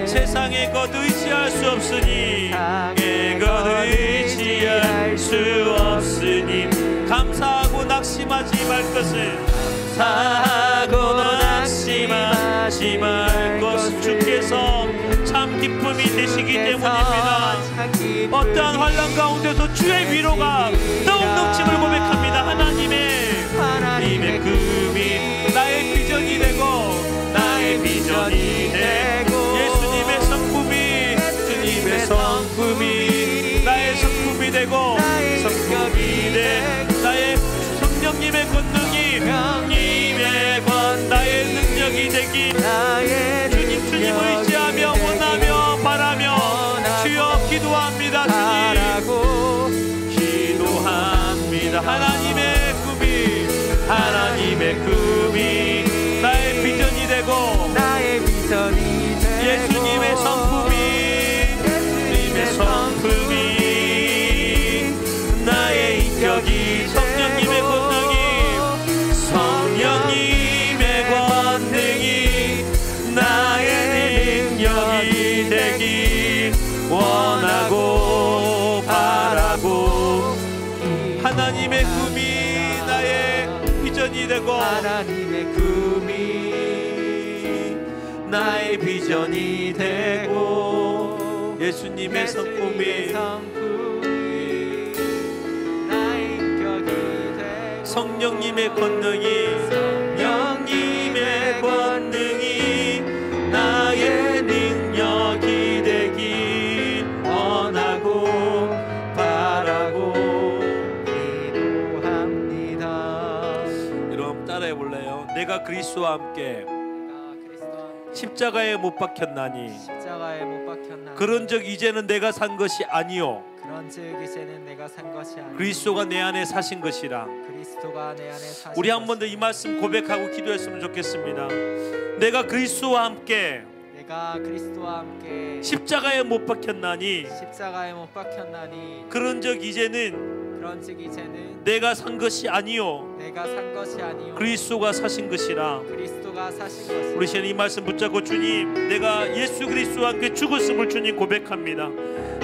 [SPEAKER 3] 세상의 것 의지할 수 없으니 감사하고 낙심하지 말 것은 주께서 참 기쁨이 되시기 때문입니다. 어떠한 환난 가운데서 주의 위로가 더욱 넘침을 고백합니다. 하나님의 꿈이 나의 비전이 되고 예수님의 성품이 나의 성품이 되고 나의 성령님의 권능이 나의 능력이 되기 주님을 의지하며 원하며 바라며 되고
[SPEAKER 2] 나의 비전이 되고
[SPEAKER 3] 예수님의 성품이 나의 인격이 성령님의 권능이 나의 능력이 되길 원하고 바라고 하나님의 꿈이 나의 비전이 되고
[SPEAKER 2] 하나님의 꿈이
[SPEAKER 3] 나의 비전이 되고 예수님의 성품이
[SPEAKER 2] 나의 인격이 되고
[SPEAKER 3] 성령님의 권능이 나의 능력이 되길 원하고 바라고
[SPEAKER 2] 기도합니다.
[SPEAKER 3] 여러분 따라해 볼래요? 내가 그리스도와 함께 십자가에 못 박혔나니
[SPEAKER 2] 십자가에 못 박혔나니
[SPEAKER 3] 그런즉 이제는 내가 산 것이 아니요
[SPEAKER 2] 그런즉 이제는 내가 산 것이 아니요
[SPEAKER 3] 그리스도가 내 안에 사신 것이라.
[SPEAKER 2] 그리스도가 내 안에 사신
[SPEAKER 3] 우리 한 번 더 이 말씀 고백하고 기도했으면 좋겠습니다. 내가 그리스도와 함께 십자가에 못 박혔나니
[SPEAKER 2] 십자가에 못 박혔나니
[SPEAKER 3] 그런즉 이제는 내가 산 것이 아니요 그리스도가 사신 것이라.
[SPEAKER 2] 그리스도가 사신 것이라.
[SPEAKER 3] 우리 시간 이 말씀 붙잡고 주님, 내가 예수 그리스도와 함께 죽었음을 주님 고백합니다.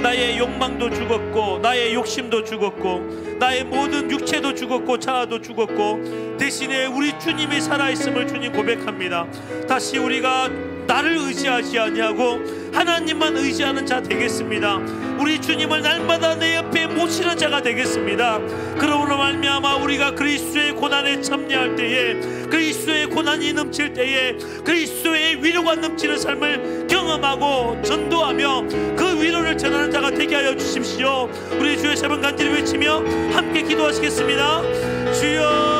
[SPEAKER 3] 나의 욕망도 죽었고 나의 욕심도 죽었고 나의 모든 육체도 죽었고 자아도 죽었고 대신에 우리 주님이 살아있음을 주님 고백합니다. 다시 우리가 나를 의지하지 아니하고 하나님만 의지하는 자 되겠습니다. 우리 주님을 날마다 내 옆에 모시는 자가 되겠습니다. 그러므로 말미암아 우리가 그리스도의 고난에 참여할 때에, 그리스도의 고난이 넘칠 때에 그리스도의 위로가 넘치는 삶을 경험하고 전도하며 그 위로를 전하는 자가 되게 하여 주십시오. 우리 주의 세 번 간절히 외치며 함께 기도하시겠습니다. 주여,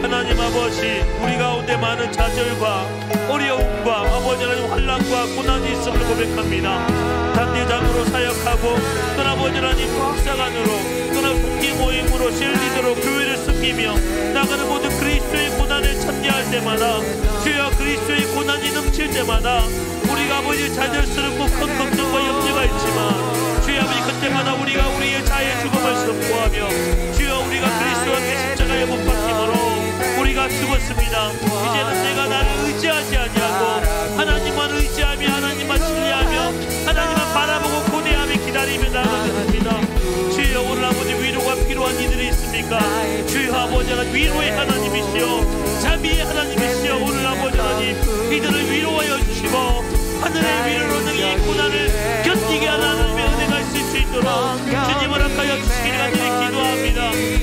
[SPEAKER 3] 하나님 아버지, 우리 가운데 많은 좌절과 어려움과 아버지 하나님 환난과 고난이 있음을 고백합니다. 단대장으로 사역하고 또 아버지 하나님 국사관으로 또 동기 모임으로 셀리더로 교회를 섬기며 나가는 모든 그리스도의 고난에 참여할 때마다 주여 그리스도의 고난이 넘칠 때마다 우리가 아버지 좌절스럽고 큰 걱정과 염려가 있지만 주여 아버지 그때마다 우리가 우리의 자의 죽음을 선포하며 주여 우리가 그리스도와 함께 십자가에 못 박힘으로 우리가 죽었습니다. 이제는 내가 나를 의지하지 아니하고 하나님만 의지하며 하나님만 신뢰하며 하나님만 바라보고 고대하며 기다리며 나아갑니다. 주여 오늘 아버지 위로가 필요한 이들이 있습니까? 주여 아버지 하나님 위로의 하나님이시여 자비의 하나님이시여 오늘 아버지 하나님 이들을 위로하여 주시고 하늘의 위로로 이 고난을 견디게 하는 하나님의 은혜가 있을 수 있도록 주님 허락하여 주시기를 간절히 기도합니다.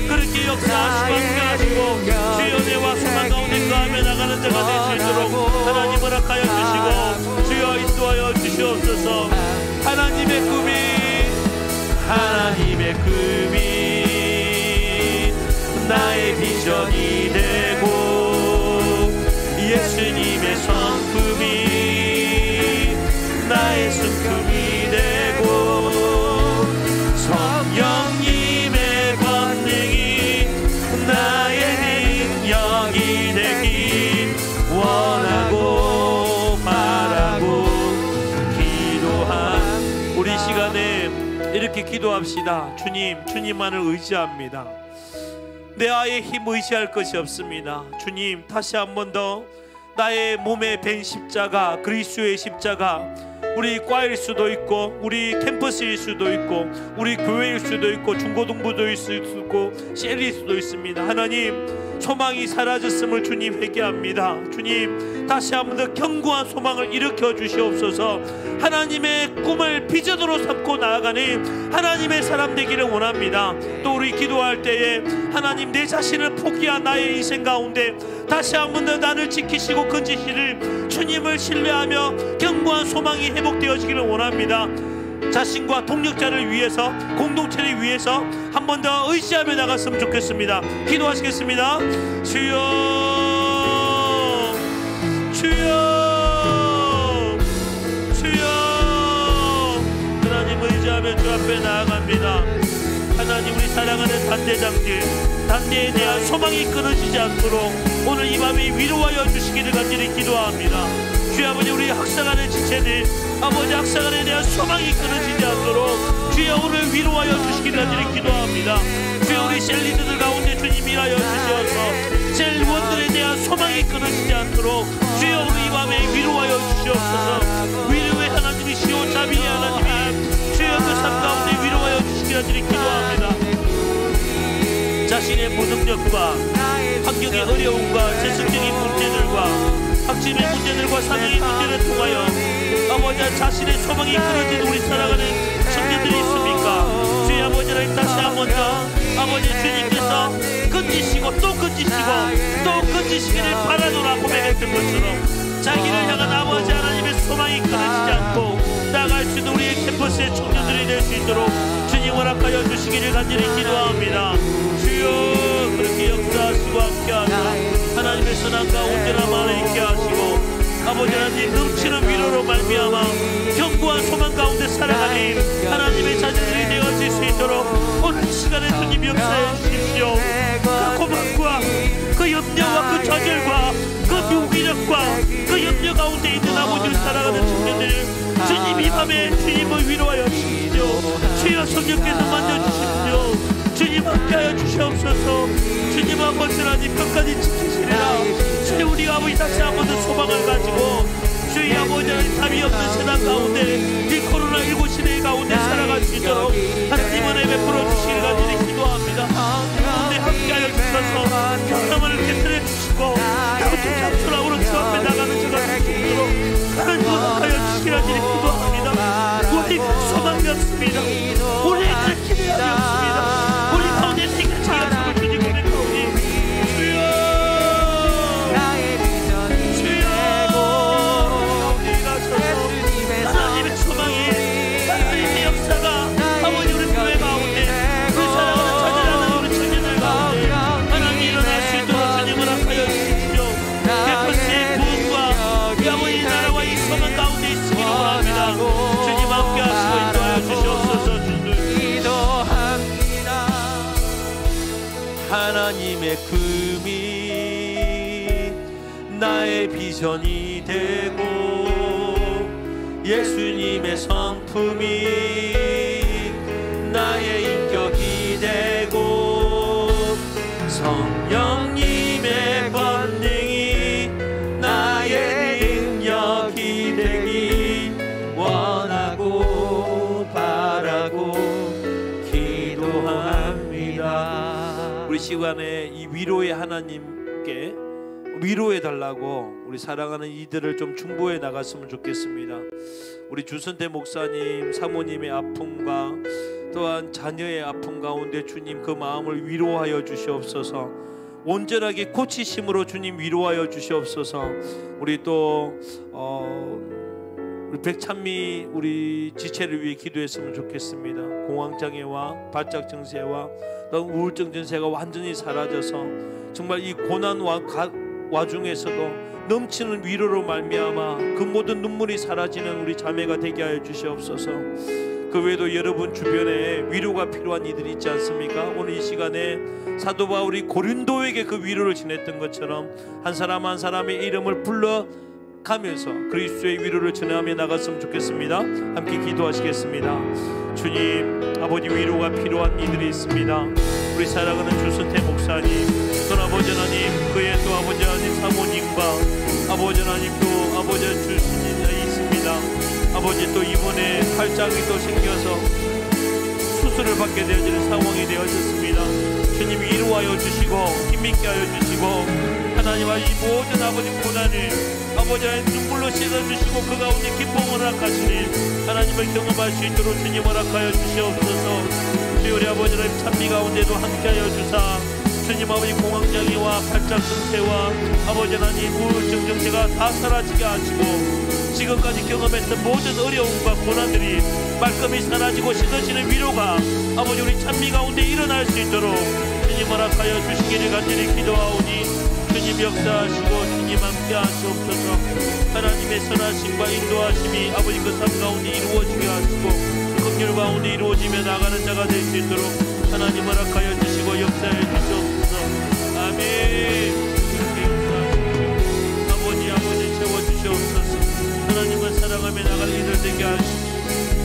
[SPEAKER 3] 그렇게 역사하시고 함께하시고 주의 은혜와 소망 가운데 거하며 나가는 자가 될 수 있도록 하나님 허락하여 주시고 주여 인도하여 주시옵소서. 하나님의 꿈이 나의 비전이 되고 예수님의 성품이 나의 성품이 되고 성령님의 권능이 나의 능력이 되길 원하고 바라고 기도한 우리 시간에 이렇게 기도합시다. 주님만을 의지합니다. 내 아의 힘 의지할 것이 없습니다. 주님 다시 한 번 더 나의 몸에 밴 십자가, 그리스도의 십자가, 우리 과일 수도 있고 우리 캠퍼스일 수도 있고 우리 교회일 수도 있고 중고등부도일 수도 있고 셀일 수도 있습니다. 하나님 소망이 사라졌음을 주님 회개합니다. 주님 다시 한 번 더 견고한 소망을 일으켜 주시옵소서. 하나님의 꿈을 비전으로 삼고 나아가는 하나님의 사람 되기를 원합니다. 또 우리 기도할 때에 하나님 내 자신을 포기한 나의 인생 가운데 다시 한 번 더 나를 지키시고 건지시를 주님을 신뢰하며 견고한 소망이 회복되어지기를 원합니다. 자신과 동력자를 위해서 공동체를 위해서 한 번 더 의지하며 나갔으면 좋겠습니다. 기도하시겠습니다. 주여 하나님 의지하며 주 앞에 나아갑니다. 하나님, 우리 사랑하는 단대장들, 단대에 대한 소망이 끊어지지 않도록 오늘 이 밤에 위로하여 주시기를 간절히 기도합니다. 주여 아버지, 우리 학사관의 지체들, 아버지 학사관에 대한 소망이 끊어지지 않도록 주여 오늘 위로하여 주시기를 간절히 기도합니다. 주여 우리 셀리드들 가운데 주님 일하여 주셔서 셀원들에 대한 소망이 끊어지지 않도록 주여 오늘 이 밤에 위로하여 주시옵소서. 위로의 하나님이시오 자비의 하나님이 주여 그 삶 가운데 위로하여 주시기를 간절히 기도합니다. 자신의 무능력과 환경의 어려움과 재정적인 문제들과 학집의 문제들과 사명의 문제를 통하여 아버지 자신의 소망이 끊어진 우리 살아가는 청년들이 있습니까? 주의 아버지를 다시 한번 더 아버지 주님께서 건지시고 또 건지시고 또 건지시기를 바라노라 고백했던 것처럼 자기를 향한 아버지 하나님의 소망이 끊어지지 않고 나아갈 수 있는 우리의 캠퍼스의 청년들이 될 수 있도록 주님 허락하여 주시기를 간절히 기도합니다. 주여 그렇게 역사하시고 함께하사 하나님의 선함과 온전한 마음을 있게 하시고 아버지 하나님 넘치는 위로로 말미암아 견고한 소망 가운데 살아가는 하나님의 자녀들이 되어질 수 있도록 오늘 시간에 주님 역사해 주십시오. 그 고난과 그 염려와 그 좌절과 그 무기력과 그 염려 가운데 있는 아버지를 살아가는 청년들 주님 이 밤에 주님을 위로하여 주십시오. 주여 성령께서 만져주십시오. 주님 함께하여 주시옵소서. 주님 아버지 하나님 끝까지 지키시리라. 주여 우리 아버지 다시 한 번 더 소망을 가지고 주의 아버지 하나님 답이 없는 세상 가운데 이 코로나19 시대 가운데 살아갈 수 있도록 하나님 은혜 베풀어 주시기를 간절히 기도합니다. 가운데 함께하여 주셔서 경험을 깨뜨려 주시고 모든 장소락으로 주 앞에 나가는 저가 될 수 있도록 하나님 허락하여 주시기를 간절히 기도합니다. 우리 소망이 없습니다. 우리에게 기대함이 없습니다. 우리 가운데 생각지 않고 주님 고백하오니 주여 하나님의 소망이 하나님의 역사가 아버지 우리 교회 가운데 그 사랑하는 자녀라는 우리 청년들 가운데 하나님 일어날 수 있도록 주님 허락하여 주십시오. 캠퍼스의 부흥과 이 아버지 나라와 이 소망 가운데 있으기를 원합니다. 주님 함께 하시고 인도하여 주시옵소서. 기도합니다. 하나님의 금이 나의 비전이 되고 예수님의 성품이 나의 인격이 되고 성령님의 권능이 나의 능력이 되기 원하고 바라고 기도합니다. 우리 시간에 이 위로의 하나님께 위로해 달라고 우리 사랑하는 이들을 좀 충고해 나갔으면 좋겠습니다. 우리 주선태 목사님 사모님의 아픔과 또한 자녀의 아픔 가운데 주님 그 마음을 위로하여 주시옵소서. 온전하게 고치심으로 주님 위로하여 주시옵소서. 우리 또 우리 백찬미 우리 지체를 위해 기도했으면 좋겠습니다. 공황장애와 발작 증세와 또 우울증 증세가 완전히 사라져서 정말 이 고난 와중에서도 넘치는 위로로 말미암아 그 모든 눈물이 사라지는 우리 자매가 되게 하여 주시옵소서. 그 외에도 여러분 주변에 위로가 필요한 이들이 있지 않습니까? 오늘 이 시간에 사도 바울이 고린도에게 그 위로를 전했던 것처럼 한 사람 한 사람의 이름을 불러가면서 그리스도의 위로를 전하며 나갔으면 좋겠습니다. 함께 기도하시겠습니다. 주님 아버지 위로가 필요한 이들이 있습니다. 우리 사랑하는 주선태 목사님 또 아버지 하나님 그의 또 아버지 하나님 사모님과 아버지 하나님 또 아버지 주신이 있습니다. 아버지 또 이번에 팔짱이 또 생겨서 수술을 받게 되어지는 상황이 되어졌습니다. 주님 위로하여 주시고 힘있게 하여 주시고 하나님과 이 모든 아버지 고난을 아버지 하나님 눈물로 씻어주시고 그 가운데 기쁨을 허락하시니 하나님을 경험할 수 있도록 주님 허락하여 주시옵소서. 주여 우리 아버지 하나님 찬미 가운데도 함께하여 주사 주님 아버지 공황장애와 발작 증세와 아버지 하나님 우울증 증세가 다 사라지게 하시고 지금까지 경험했던 모든 어려움과 고난들이 말끔히 사라지고 씻어지는 위로가 아버지 우리 찬미 가운데 일어날 수 있도록 주님 허락하여 주시기를 간절히 기도하오니 주님 역사하시고 주님 함께 하시옵소서. 하나님의 선하심과 인도하심이 아버지 그 삶 가운데 이루어지게 하시고 긍휼 가운데 이루어지며 나가는 자가 될 수 있도록 하나님 허락하여 주시고 역사해 주시옵소서. 아멘. 아버지 채워주시옵소서. 하나님을 사랑하며 나갈 일을 되게 하시고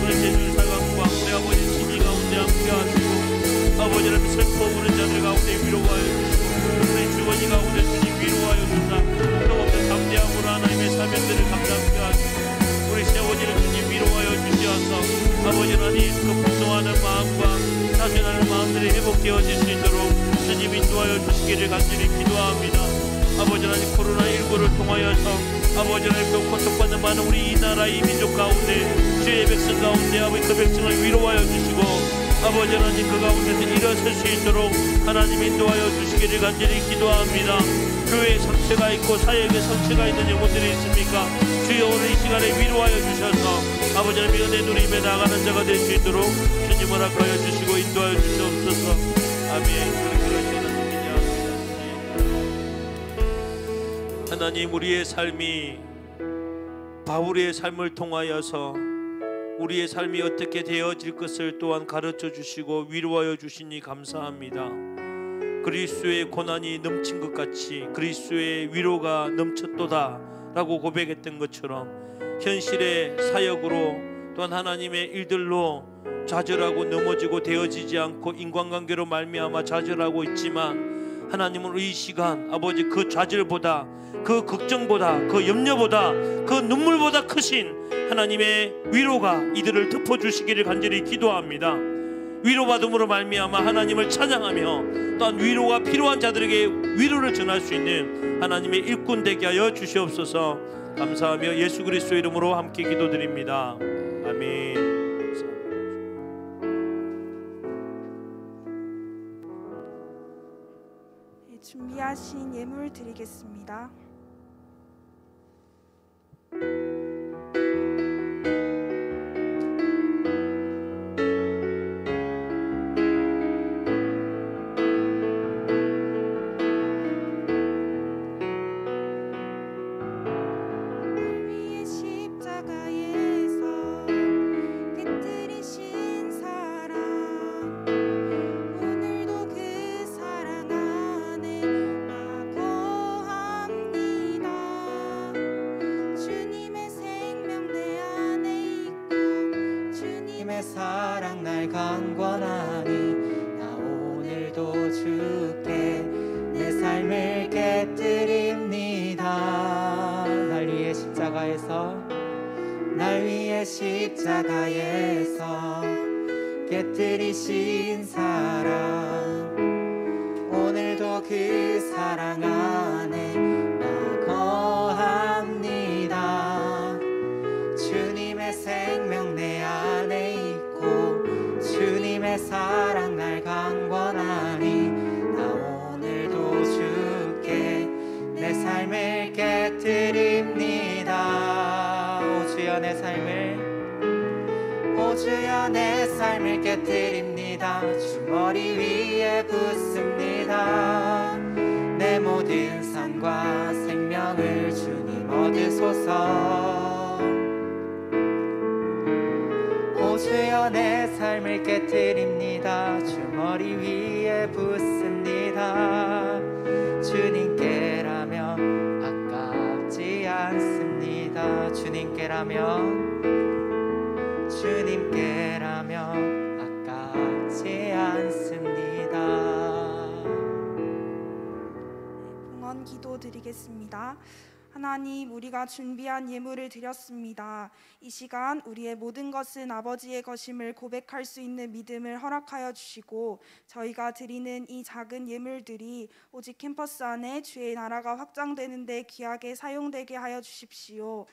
[SPEAKER 3] 우리 제주 사강과 우리 아버지 진이 가운데 함께 하시고 아버지를 슬퍼 우는 자들 가운데 위로하여 주시고 우리 주원이 가운데 주님 위로하여 주사 더없는 담대함으로 하나님의 사명들을 감당케 하시고 우리 세원이를 주님 위로하여 주시어서 아버지 하나님 그 분노하는 마음과 자신하는 마음들이 회복되어질 수 있도록 주님 인도하여 주시기를 간절히 기도합니다. 아버지 하나님 코로나19를 통하여서 아버지 하나님 고통받는 많은 우리 이 나라 이 민족 가운데 주의 백성 가운데 아버지 그 백성을 위로하여 주시고 아버지 하나님 그 가운데서 일어설 수 있도록 하나님 인도하여 주시기를 간절히 기도합니다. 교회에 상처가 있고 사역에 상처가 있는 영혼들이 있습니까? 주여 오늘 이 시간에 위로하여 주셔서 아버지 하나님 은혜 누리며 나가는 자가 될 수 있도록 주님 허락하여 주시고 인도하여 주시옵소서. 아멘. 하나님 우리의 삶이 바울의 삶을 통하여서 우리의 삶이 어떻게 되어질 것을 또한 가르쳐 주시고 위로하여 주시니 감사합니다. 그리스도의 고난이 넘친 것 같이 그리스도의 위로가 넘쳤도다 라고 고백했던 것처럼 현실의 사역으로 또한 하나님의 일들로 좌절하고 넘어지고 되어지지 않고 인간관계로 말미암아 좌절하고 있지만 하나님은 이 시간 아버지 그 좌절보다 그 걱정보다 그 염려보다 그 눈물보다 크신 하나님의 위로가 이들을 덮어주시기를 간절히 기도합니다. 위로받음으로 말미암아 하나님을 찬양하며 또한 위로가 필요한 자들에게 위로를 전할 수 있는 하나님의 일꾼 되게 하여 주시옵소서. 감사하며 예수 그리스도 이름으로 함께 기도드립니다. 아멘.
[SPEAKER 5] 준비하신 예물 드리겠습니다.
[SPEAKER 2] 사랑 날 강권하니 나 오늘도 주께 내 삶을 깨뜨립니다. 날 위해 십자가에서 깨뜨리신 사랑 오늘도 그 사랑 안에 나 거합니다. 주님의 생명 내 안에 주님의 사랑 날 강권하니 나 오늘도 주께 내 삶을 깨뜨립니다. 오 주여 내 삶을 깨뜨립니다. 주 머리 위에 붓습니다. 내 모든 삶과 생명을 주님 얻으소서. 오 주여 내 삶을 깨뜨립니다. 주 머리 위에 붓습니다. 주님께라면 아깝지 않습니다. 주님께라면 아깝지 않습니다.
[SPEAKER 5] 봉헌 기도 드리겠습니다. 하나님, 우리가 준비한 예물을 드렸습니다. 이 시간 우리의 모든 것은 아버지의 것임을 고백할 수 있는 믿음을 허락하여 주시고 저희가 드리는 이 작은 예물들이 오직 캠퍼스 안에 주의 나라가 확장되는 데 귀하게 사용되게 하여 주십시오.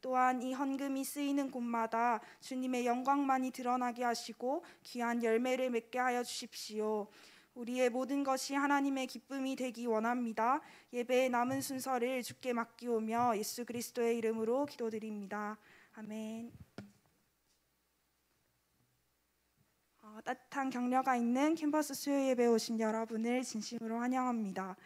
[SPEAKER 5] 또한 이 헌금이 쓰이는 곳마다 주님의 영광만이 드러나게 하시고 귀한 열매를 맺게 하여 주십시오. 우리의 모든 것이 하나님의 기쁨이 되기 원합니다. 예배의 남은 순서를 주께 맡기오며 예수 그리스도의 이름으로 기도드립니다. 아멘. 따뜻한 격려가 있는 캠퍼스 수요 예배 오신 여러분을 진심으로 환영합니다.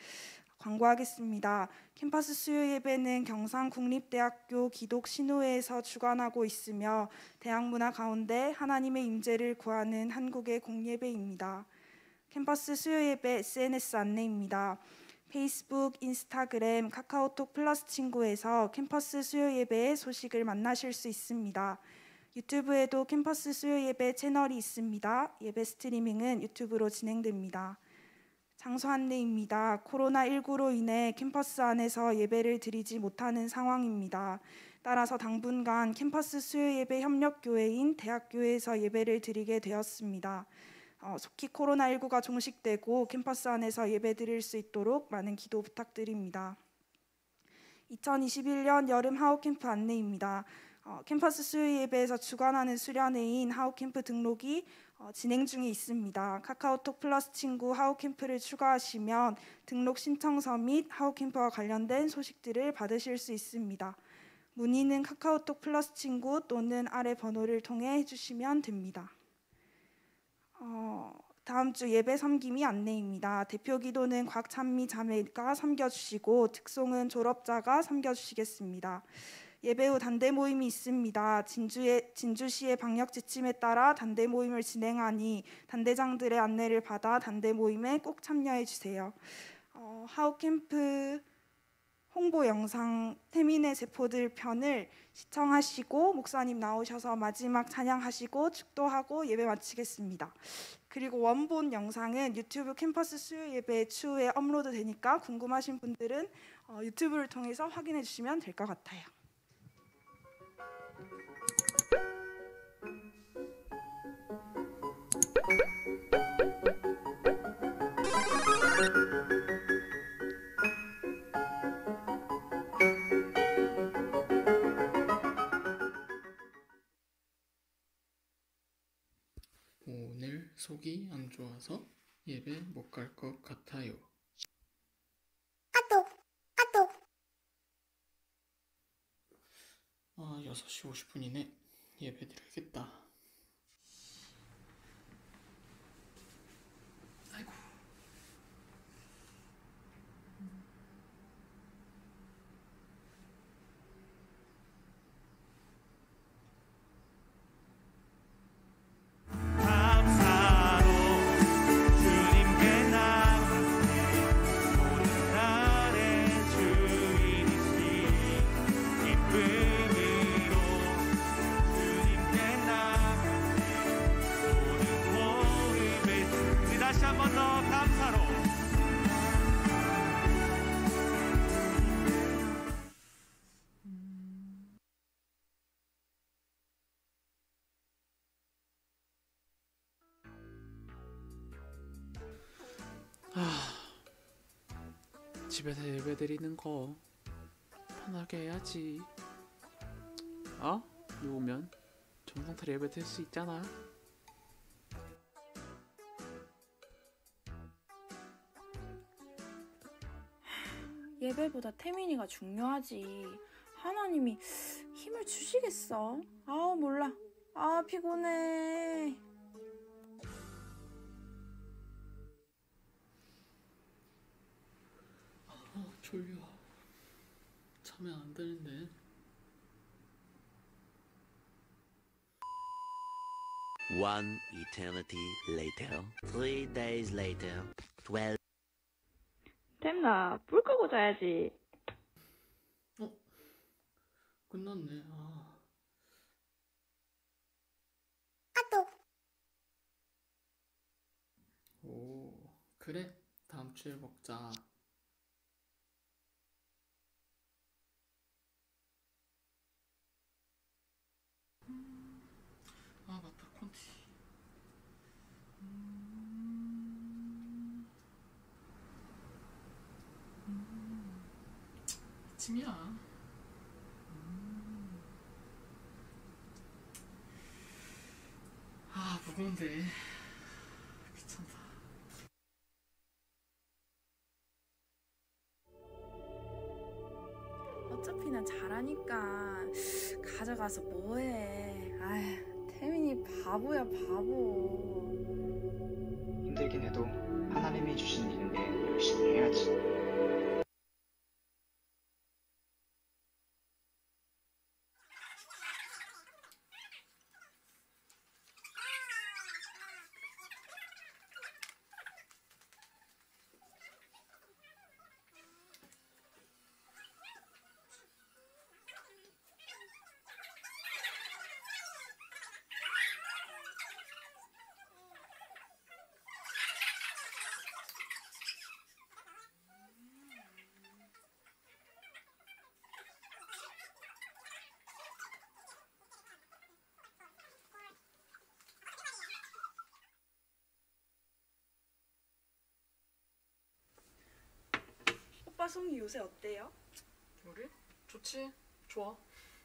[SPEAKER 5] 광고하겠습니다. 캠퍼스 수요 예배는 경상국립대학교 기독신호회에서 주관하고 있으며 대학 문화 가운데 하나님의 임재를 구하는 한국의 공예배입니다. 캠퍼스 수요 예배 SNS 안내입니다. 페이스북, 인스타그램, 카카오톡 플러스 친구에서 캠퍼스 수요 예배의 소식을 만나실 수 있습니다. 유튜브에도 캠퍼스 수요 예배 채널이 있습니다. 예배 스트리밍은 유튜브로 진행됩니다. 장소 안내입니다. 코로나19로 인해 캠퍼스 안에서 예배를 드리지 못하는 상황입니다. 따라서 당분간 캠퍼스 수요 예배 협력교회인 대학교회에서 예배를 드리게 되었습니다. 속히 코로나19가 종식되고 캠퍼스 안에서 예배 드릴 수 있도록 많은 기도 부탁드립니다. 2021년 여름 하우캠프 안내입니다. 캠퍼스 수요 예배에서 주관하는 수련회인 하우캠프 등록이 진행 중에 있습니다. 카카오톡 플러스 친구 하우캠프를 추가하시면 등록 신청서 및 하우캠프와 관련된 소식들을 받으실 수 있습니다. 문의는 카카오톡 플러스 친구 또는 아래 번호를 통해 해주시면 됩니다. 다음 주 예배 섬김이 안내입니다. 대표 기도는 곽찬미 자매가 섬겨주시고 특송은 졸업자가 섬겨주시겠습니다. 예배 후 단대 모임이 있습니다. 진주시의 방역 지침에 따라 단대 모임을 진행하니 단대장들의 안내를 받아 단대 모임에 꼭 참여해 주세요. 하우캠프 홍보 영상 태민의 세포들 편을 시청하시고 목사님 나오셔서 마지막 찬양하시고 축도하고 예배 마치겠습니다. 그리고 원본 영상은 유튜브 캠퍼스 수요 예배 추후에 업로드 되니까 궁금하신 분들은 유튜브를 통해서 확인해 주시면 될 것 같아요.
[SPEAKER 6] 오늘 속이 안 좋아서 예배 못 갈 것 같아요. 6시 50분이네. 예배 드려야겠다. 아이고.
[SPEAKER 3] 다시 한 번 더 감사로
[SPEAKER 6] 집에서 예배 드리는 거 편하게 해야지. 누우면 정상태로 예배 드릴 수 있잖아.
[SPEAKER 7] 예배보다 태민이가 중요하지. 하나님이 힘을 주시겠어? 몰라. 피곤해.
[SPEAKER 6] 졸려. 자면 안 되는데.
[SPEAKER 8] One eternity later, 3 days later, 12.
[SPEAKER 9] 템나, 불 끄고 자야지.
[SPEAKER 6] 끝났네. 오, 그래. 다음 주에 먹자. 맞다. 콘티. 아침이야. 무거운데. 귀찮다.
[SPEAKER 7] 어차피 난 잘하니까 가져가서 뭐해. 태민이 바보야 바보.
[SPEAKER 10] 힘들긴 해도 하나님이 주신 일인데 열심히 해야지.
[SPEAKER 5] 아빠 송이 요새 어때요?
[SPEAKER 6] 우리? 좋지? 좋아.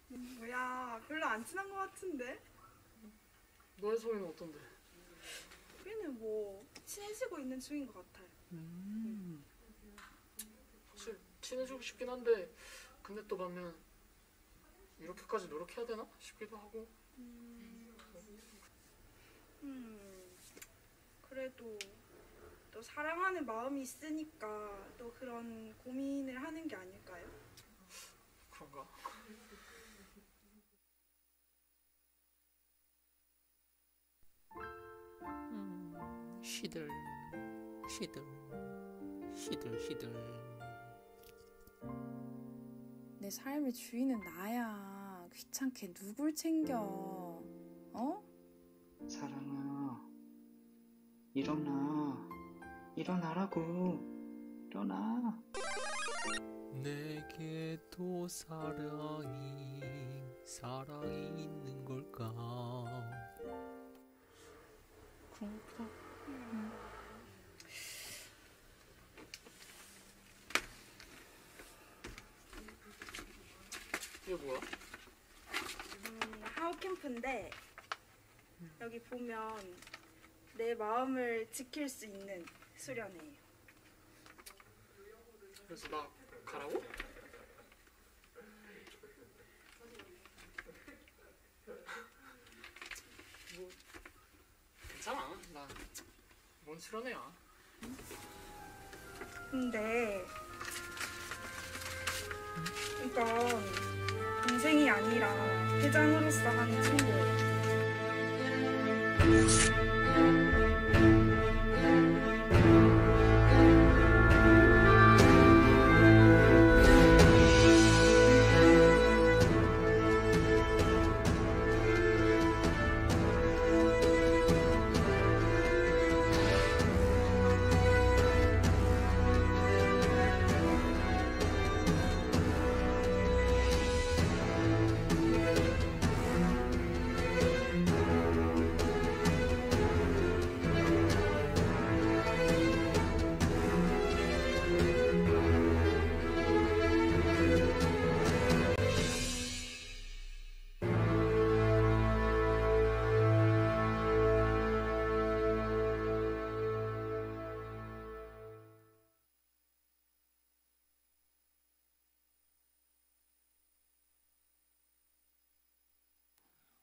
[SPEAKER 5] 뭐야, 별로 안 친한 것 같은데?
[SPEAKER 6] 너의 소리는 어떤데?
[SPEAKER 5] 우리는 뭐 친해지고 있는 중인 것 같아요.
[SPEAKER 6] 사실 친해지고 싶긴 한데 근데 또 반면 이렇게까지 노력해야 되나 싶기도 하고.
[SPEAKER 5] 그래도 또 사랑하는 마음이 있으니까 또 그런 고민을 하는 게 아닐까요?
[SPEAKER 6] 그런가?
[SPEAKER 11] 시들 시들 시들 시들.
[SPEAKER 7] 내 삶의 주인은 나야. 귀찮게 누굴 챙겨. 어?
[SPEAKER 10] 사랑아, 일어나. 일어나라고. 일어나.
[SPEAKER 11] 내게도 사랑이 있는 걸까?
[SPEAKER 7] 그런가?
[SPEAKER 6] 이게 뭐야?
[SPEAKER 5] 하우캠프인데 여기 보면 내 마음을 지킬 수 있는 수련회예요.
[SPEAKER 6] 그래서 나 가라고? 뭐 괜찮아. 나 뭔 수련회야.
[SPEAKER 5] 근데 이건 동생이 아니라 회장으로서 하는 친구예요.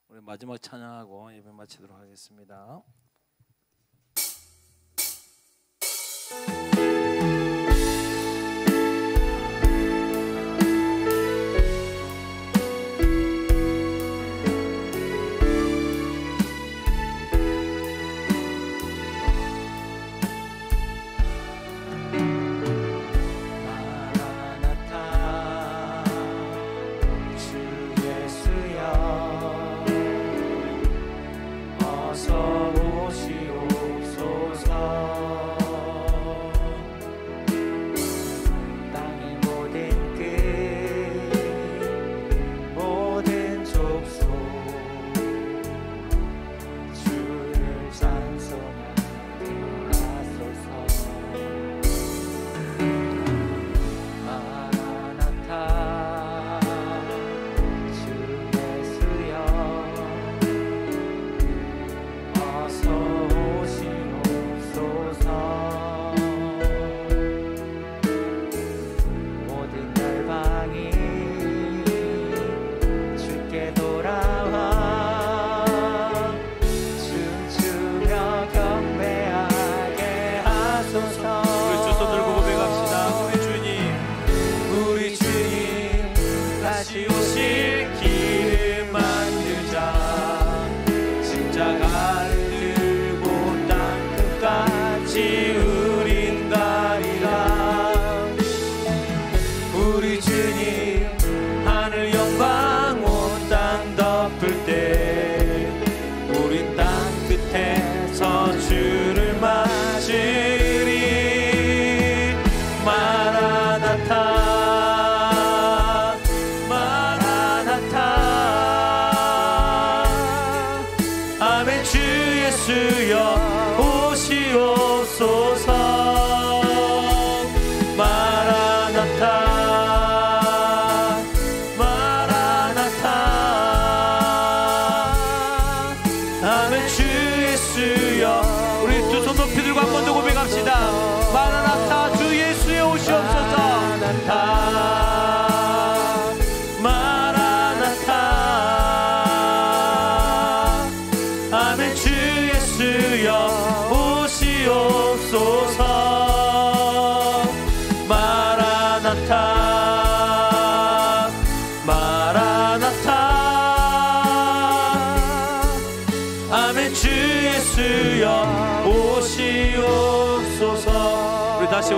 [SPEAKER 3] 우리 마지막 찬양하고 예배 마치도록 하겠습니다.
[SPEAKER 2] 마라나타 주 예수여 어서 오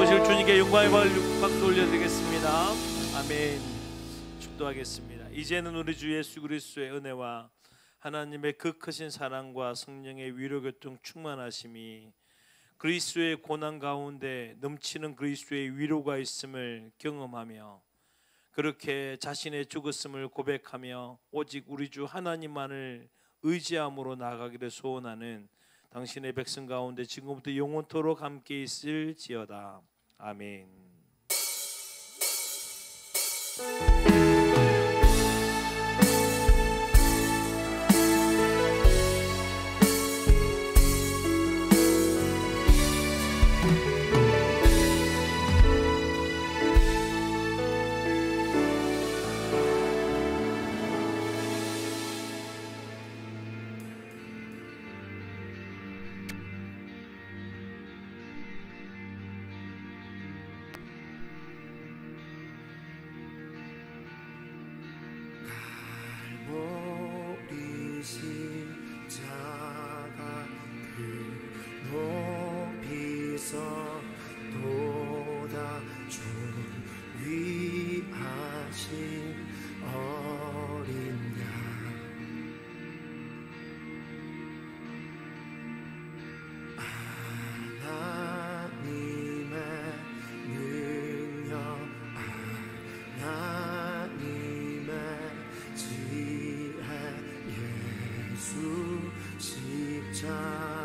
[SPEAKER 3] 오실 주님께 영광의 박수 올려드리겠습니다. 아멘. 축도하겠습니다. 이제는 우리 주 예수 그리스도의 은혜와 하나님의 그 크신 사랑과 성령의 위로교통 충만하심이 그리스도의 고난 가운데 넘치는 그리스도의 위로가 있음을 경험하며 그렇게 자신의 죽었음을 고백하며 오직 우리 주 하나님만을 의지함으로 나아가기를 소원하는 당신의 백성 가운데 지금부터 영원토록 함께 있을지어다. 아멘.
[SPEAKER 12] 십자가